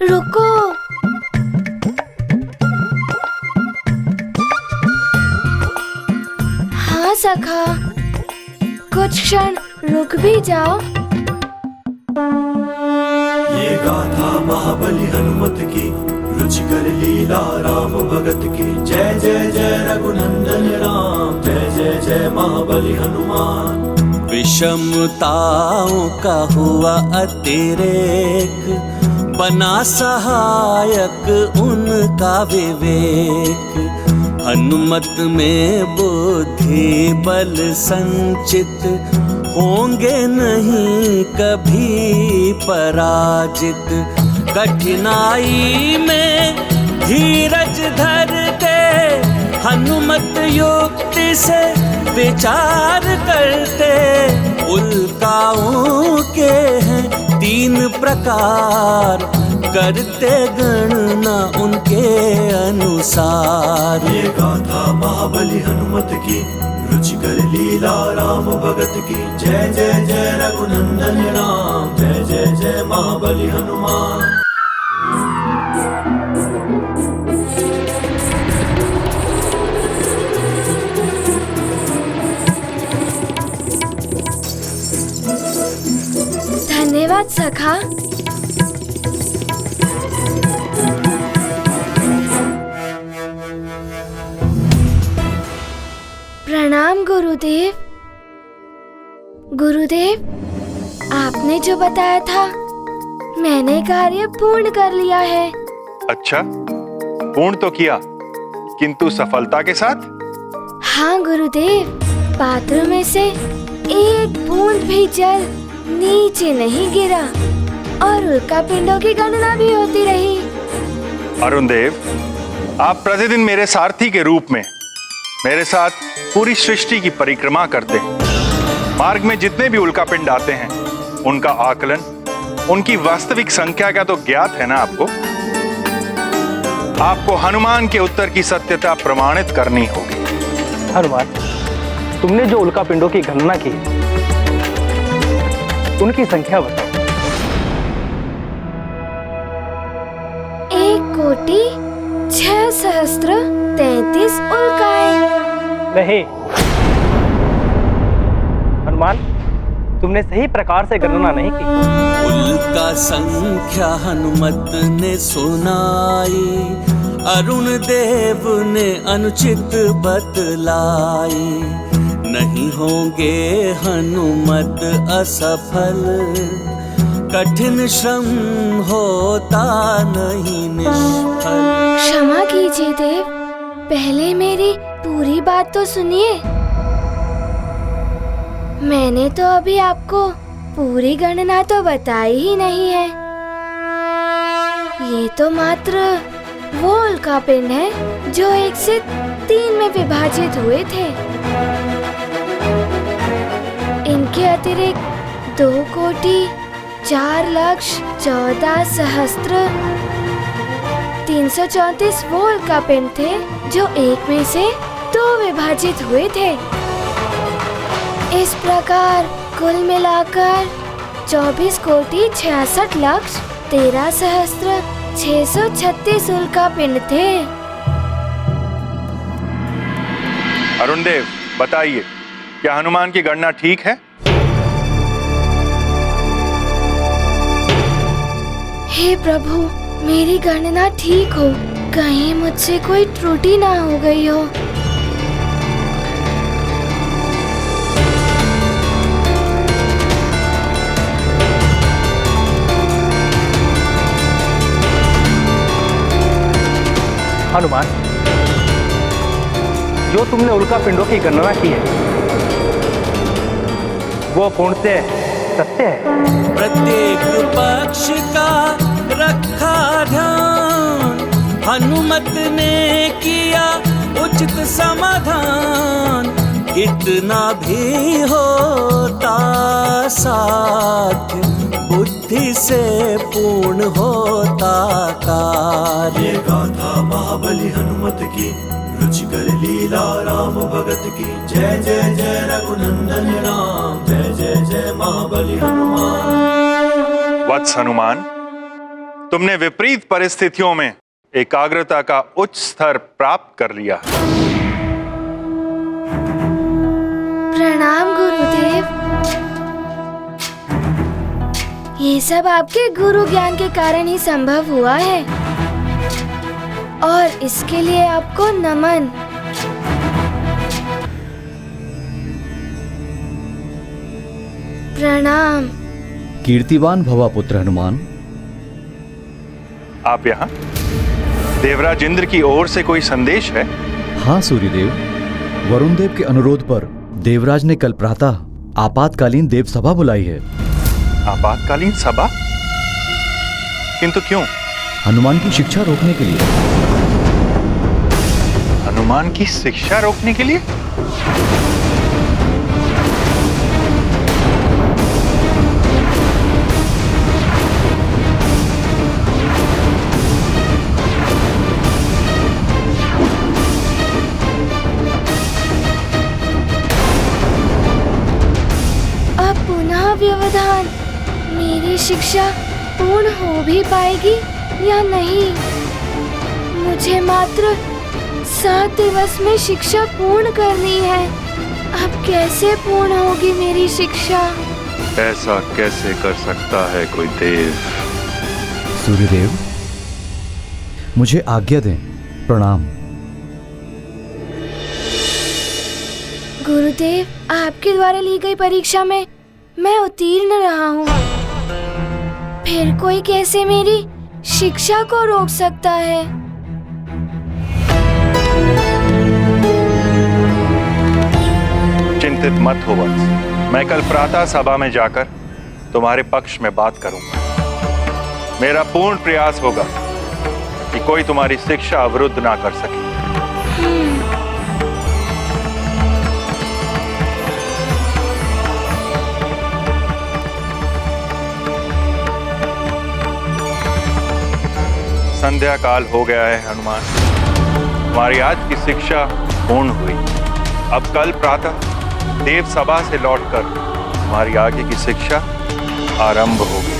S1: रुको। सखा, कुछ क्षण रुक भी जाओ।
S16: ये गाथा महाबली हनुमत की, रुचिकर लीला राम भगत की। जय जय जय रघुनंदन राम, जय जय जय महाबली हनुमान।
S8: विषमताओं का हुआ अतिरेक, बना सहायक उनका विवेक। हनुमत में बुद्धि बल संचित, होंगे नहीं कभी पराजित। कठिनाई में धीरज धरते, हनुमत युक्ति से विचार करते। उल्काओं के हैं 3 प्रकार, करते गणना उनके अनुसार।
S16: ये गाथा महाबली हनुमत की, रुचिकर लीला राम भगत की। जय जय जय रघुनंदन राम, जय जय जय महाबली हनुमान।
S1: धन्यवाद सखा। प्रणाम गुरुदेव। गुरुदेव, आपने जो बताया था मैंने कार्य पूर्ण कर लिया है।
S9: अच्छा, पूर्ण तो किया, किंतु सफलता के साथ?
S1: हाँ गुरुदेव, पात्र में से एक बूंद भी जल नीचे नहीं गिरा और उल्का पिंडों की गणना भी होती रही।
S9: अरुण देव, आप प्रतिदिन मेरे सारथी के रूप में मेरे साथ पूरी सृष्टि की परिक्रमा करते हैं। मार्ग में जितने भी उल्का पिंड आते हैं उनका आकलन, उनकी वास्तविक संख्या का तो ज्ञात है ना आपको? आपको हनुमान के उत्तर की सत्यता प्रमाणित करनी होगी।
S10: हनुमान, तुमने जो उल्का पिंडों की गणना की, उनकी संख्या बताओ।
S1: 1,06,33 उल्काएं।
S10: नहीं हनुमान, तुमने सही प्रकार से गणना नहीं की।
S8: उल्का संख्या हनुमत ने सुनाई, अरुण देव ने अनुचित बतलाई। नहीं होंगे हनुमत असफल, कठिन श्रम होता नहीं निष्फल।
S1: क्षमा कीजिए देव, पहले मेरी पूरी बात तो सुनिए। मैंने तो अभी आपको पूरी गणना तो बताई ही नहीं है। ये तो मात्र वो उल्का पिंड है जो 1 से 3 में विभाजित हुए थे। इनके अतिरिक्त 2,14,14,334 वो उल्का पिंड थे जो 1 में से 2 विभाजित हुए थे। इस प्रकार कुल मिलाकर 24,66,13,636 उल्का पिंड थे।
S9: अरुण देव, बताइए, क्या हनुमान की गणना ठीक है?
S1: हे प्रभु, मेरी गणना ठीक हो, कहीं मुझसे कोई त्रुटि ना हो गई हो।
S10: हनुमान, जो तुमने उल्का पिंडों की गणना की है वो पूर्णतः सत्य है।
S8: प्रत्येक पक्ष का रखा ध्यान, हनुमत ने किया उचित समाधान। कितना भी होता साध्य, बुद्धि से पूर्ण होता कार्य।
S16: ये गाथा महाबली हनुमत की, रुचिकर लीला राम भगत की। जय जय जय रघुनंदन राम, जय जय जय महाबली हनुमान।
S9: वत्स हनुमान, तुमने विपरीत परिस्थितियों में एकाग्रता का उच्च स्तर प्राप्त कर लिया।
S1: प्रणाम गुरुदेव। ये सब आपके गुरु ज्ञान के कारण ही संभव हुआ है और इसके लिए आपको नमन। प्रणाम।
S5: कीर्तिवान भवा पुत्र हनुमान।
S9: आप यहाँ? देवराज इंद्र की ओर से कोई संदेश है?
S5: हाँ सूर्यदेव, वरुण देव के अनुरोध पर देवराज ने कल प्रातः आपातकालीन देव सभा बुलाई है।
S9: आपातकालीन सभा? किंतु क्यों?
S5: हनुमान की शिक्षा रोकने के लिए।
S9: हनुमान की शिक्षा रोकने के लिए?
S1: व्यवधान, मेरी शिक्षा पूर्ण हो भी पाएगी या नहीं? मुझे मात्र 7 दिवस में शिक्षा पूर्ण करनी है। अब कैसे पूर्ण होगी मेरी शिक्षा?
S12: ऐसा कैसे कर सकता है कोई देव?
S5: सूर्यदेव, मुझे आज्ञा दें। प्रणाम।
S1: गुरुदेव, आपके द्वारा ली गई परीक्षा में मैं उत्तीर्ण रहा हूँ। फिर कोई कैसे मेरी शिक्षा को रोक सकता है?
S9: चिंतित मत हो वत्स, मैं कल प्रातः सभा में जाकर तुम्हारे पक्ष में बात करूंगा। मेरा पूर्ण प्रयास होगा कि कोई तुम्हारी शिक्षा अवरुद्ध ना कर सके। संध्या काल हो गया है हनुमान, हमारी आज की शिक्षा पूर्ण हुई। अब कल प्रातः देव सभा से लौटकर हमारी आगे की शिक्षा आरंभ होगी।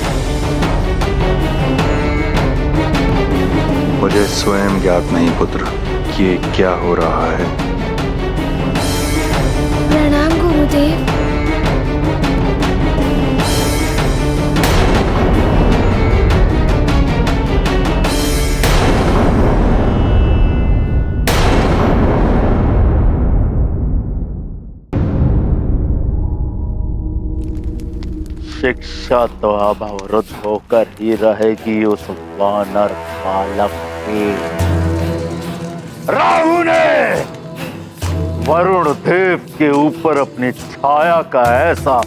S12: मुझे स्वयं ज्ञात नहीं पुत्र कि ये क्या हो रहा है।
S1: प्रणाम गुरुदेव।
S2: शिक्षा तो अब अवरुद्ध होकर ही रहेगी उस वानर बालक की। राहु ने वरुण देव के ऊपर अपनी छाया का ऐसा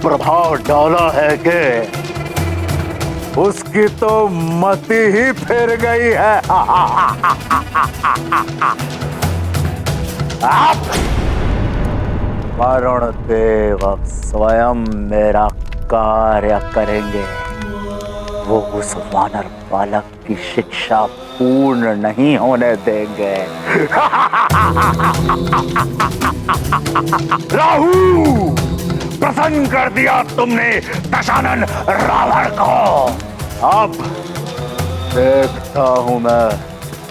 S2: प्रभाव डाला है कि उसकी तो मति ही फिर गई है। वरुण देव अब स्वयं मेरा कार्य करेंगे। वो उस वानर बालक की शिक्षा पूर्ण नहीं होने देंगे। राहु, प्रसन्न कर दिया तुमने दशानन रावण को। अब देखता हूं मैं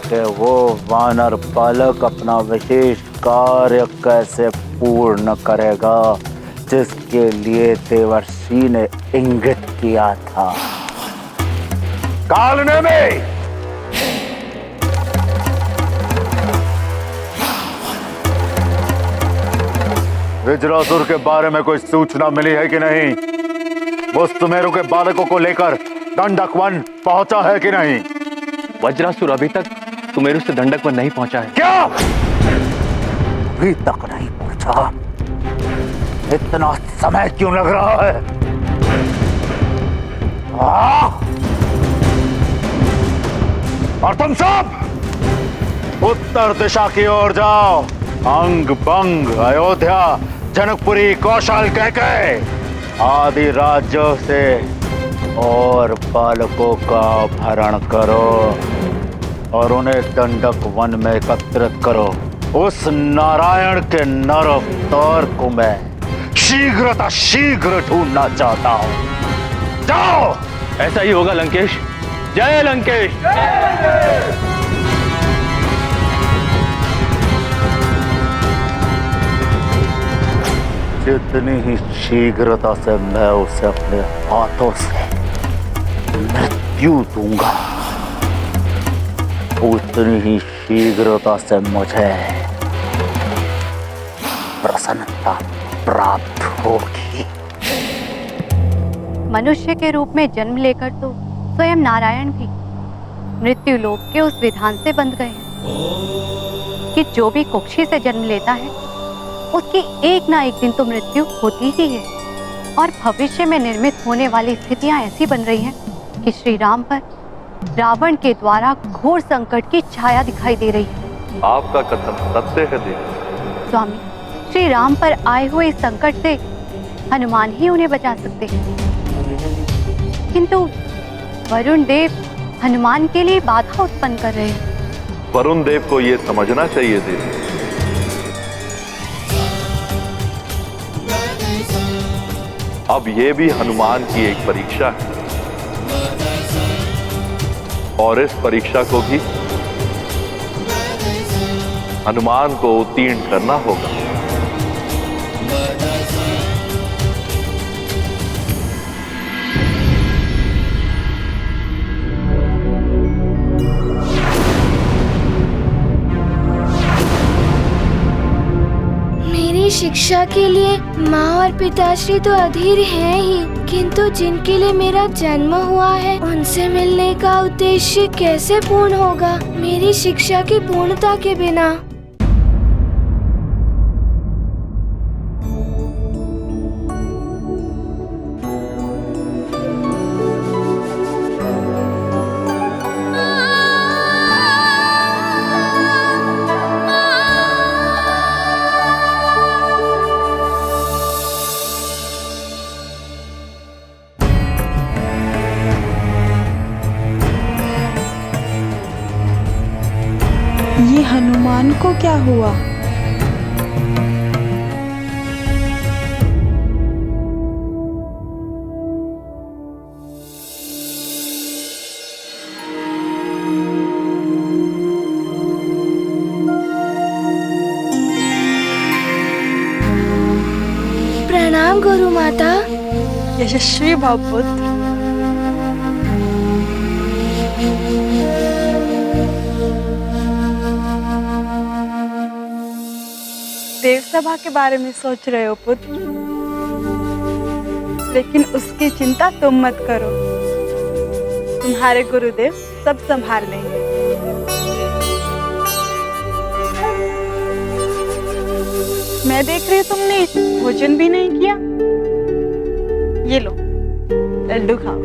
S2: कि वो वानर बालक अपना विशेष कार्य कैसे पूर्ण करेगा जिसके लिए देवर्षि ने इंगित किया था। कालने में वज्रासुर के बारे में कोई सूचना मिली है कि नहीं? वो सुमेरु के बालकों को लेकर दंडक वन पहुंचा है कि नहीं?
S3: वज्रासुर अभी तक सुमेरु से दंडक वन नहीं पहुंचा है।
S2: क्या अभी तक नहीं पहुंचा? इतना समय क्यों लग रहा है? और तुम सब उत्तर दिशा की ओर जाओ। अंग बंग, अयोध्या, जनकपुरी, कौशल कैकेय आदि राज्यों से और बालकों का अपहरण करो और उन्हें दंडक वन में एकत्रित करो। उस नारायण के नर अवतार को मैं शीघ्र ढूंढना चाहता हूं। जाओ।
S3: ऐसा ही होगा लंकेश। जय लंकेश।
S2: जितनी ही शीघ्रता से मैं उसे अपने हाथों से मृत्यु दूंगा, उतनी ही शीघ्रता से मुझे प्रसन्नता प्राप्त होगी।
S11: मनुष्य के रूप में जन्म लेकर तो स्वयं नारायण भी मृत्यु लोक के उस विधान से बंध गए हैं कि जो भी कुक्षी से जन्म लेता है उसकी एक ना एक दिन तो मृत्यु होती ही है। और भविष्य में निर्मित होने वाली स्थितियां ऐसी बन रही हैं कि श्री राम पर रावण के द्वारा घोर संकट की छाया दिखाई दे रही है।
S12: आपका कथन सत्य है देवी।
S11: स्वामी, श्री राम पर आए हुए इस संकट से हनुमान ही उन्हें बचा सकते हैं, किंतु वरुण देव हनुमान के लिए बाधा उत्पन्न कर रहे हैं।
S12: वरुण देव को यह समझना चाहिए देवी, अब यह भी हनुमान की एक परीक्षा है और इस परीक्षा को भी हनुमान को उत्तीर्ण करना होगा।
S1: मेरी शिक्षा के लिए माँ और पिताश्री तो अधीर हैं ही, किंतु जिनके लिए मेरा जन्म हुआ है उनसे मिलने का उद्देश्य कैसे पूर्ण होगा मेरी शिक्षा की पूर्णता के बिना।
S6: ये हनुमान को क्या हुआ?
S1: प्रणाम गुरु माता।
S6: यशस्वी भव पुत्र। देव सभा के बारे में सोच रहे हो पुत्र, लेकिन उसकी चिंता तुम मत करो, तुम्हारे गुरुदेव सब संभाल लेंगे। मैं देख रही हूँ तुमने भोजन भी नहीं किया। ये लो लड्डू खाओ।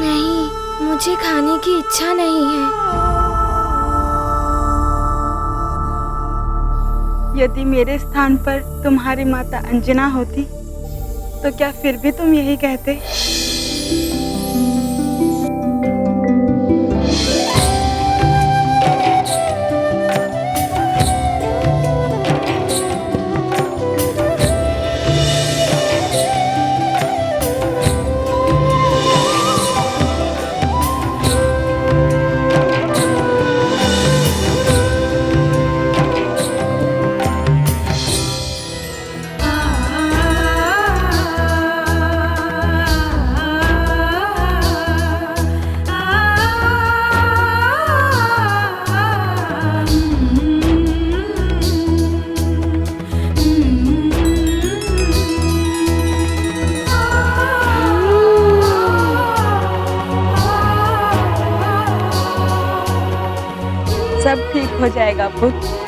S1: नहीं, मुझे खाने की इच्छा नहीं है।
S6: यदि मेरे स्थान पर तुम्हारी माता अंजना होती तो क्या फिर भी तुम यही कहते? सब ठीक हो जाएगा पुत्र।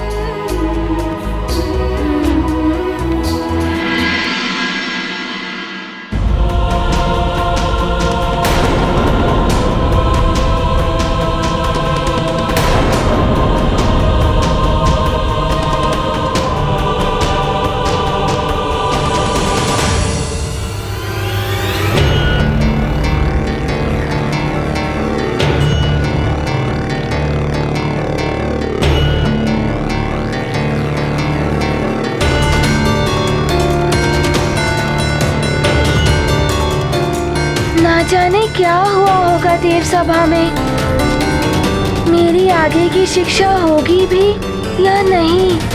S1: ना जाने क्या हुआ होगा देव सभा में। मेरी आगे की शिक्षा होगी भी या नहीं।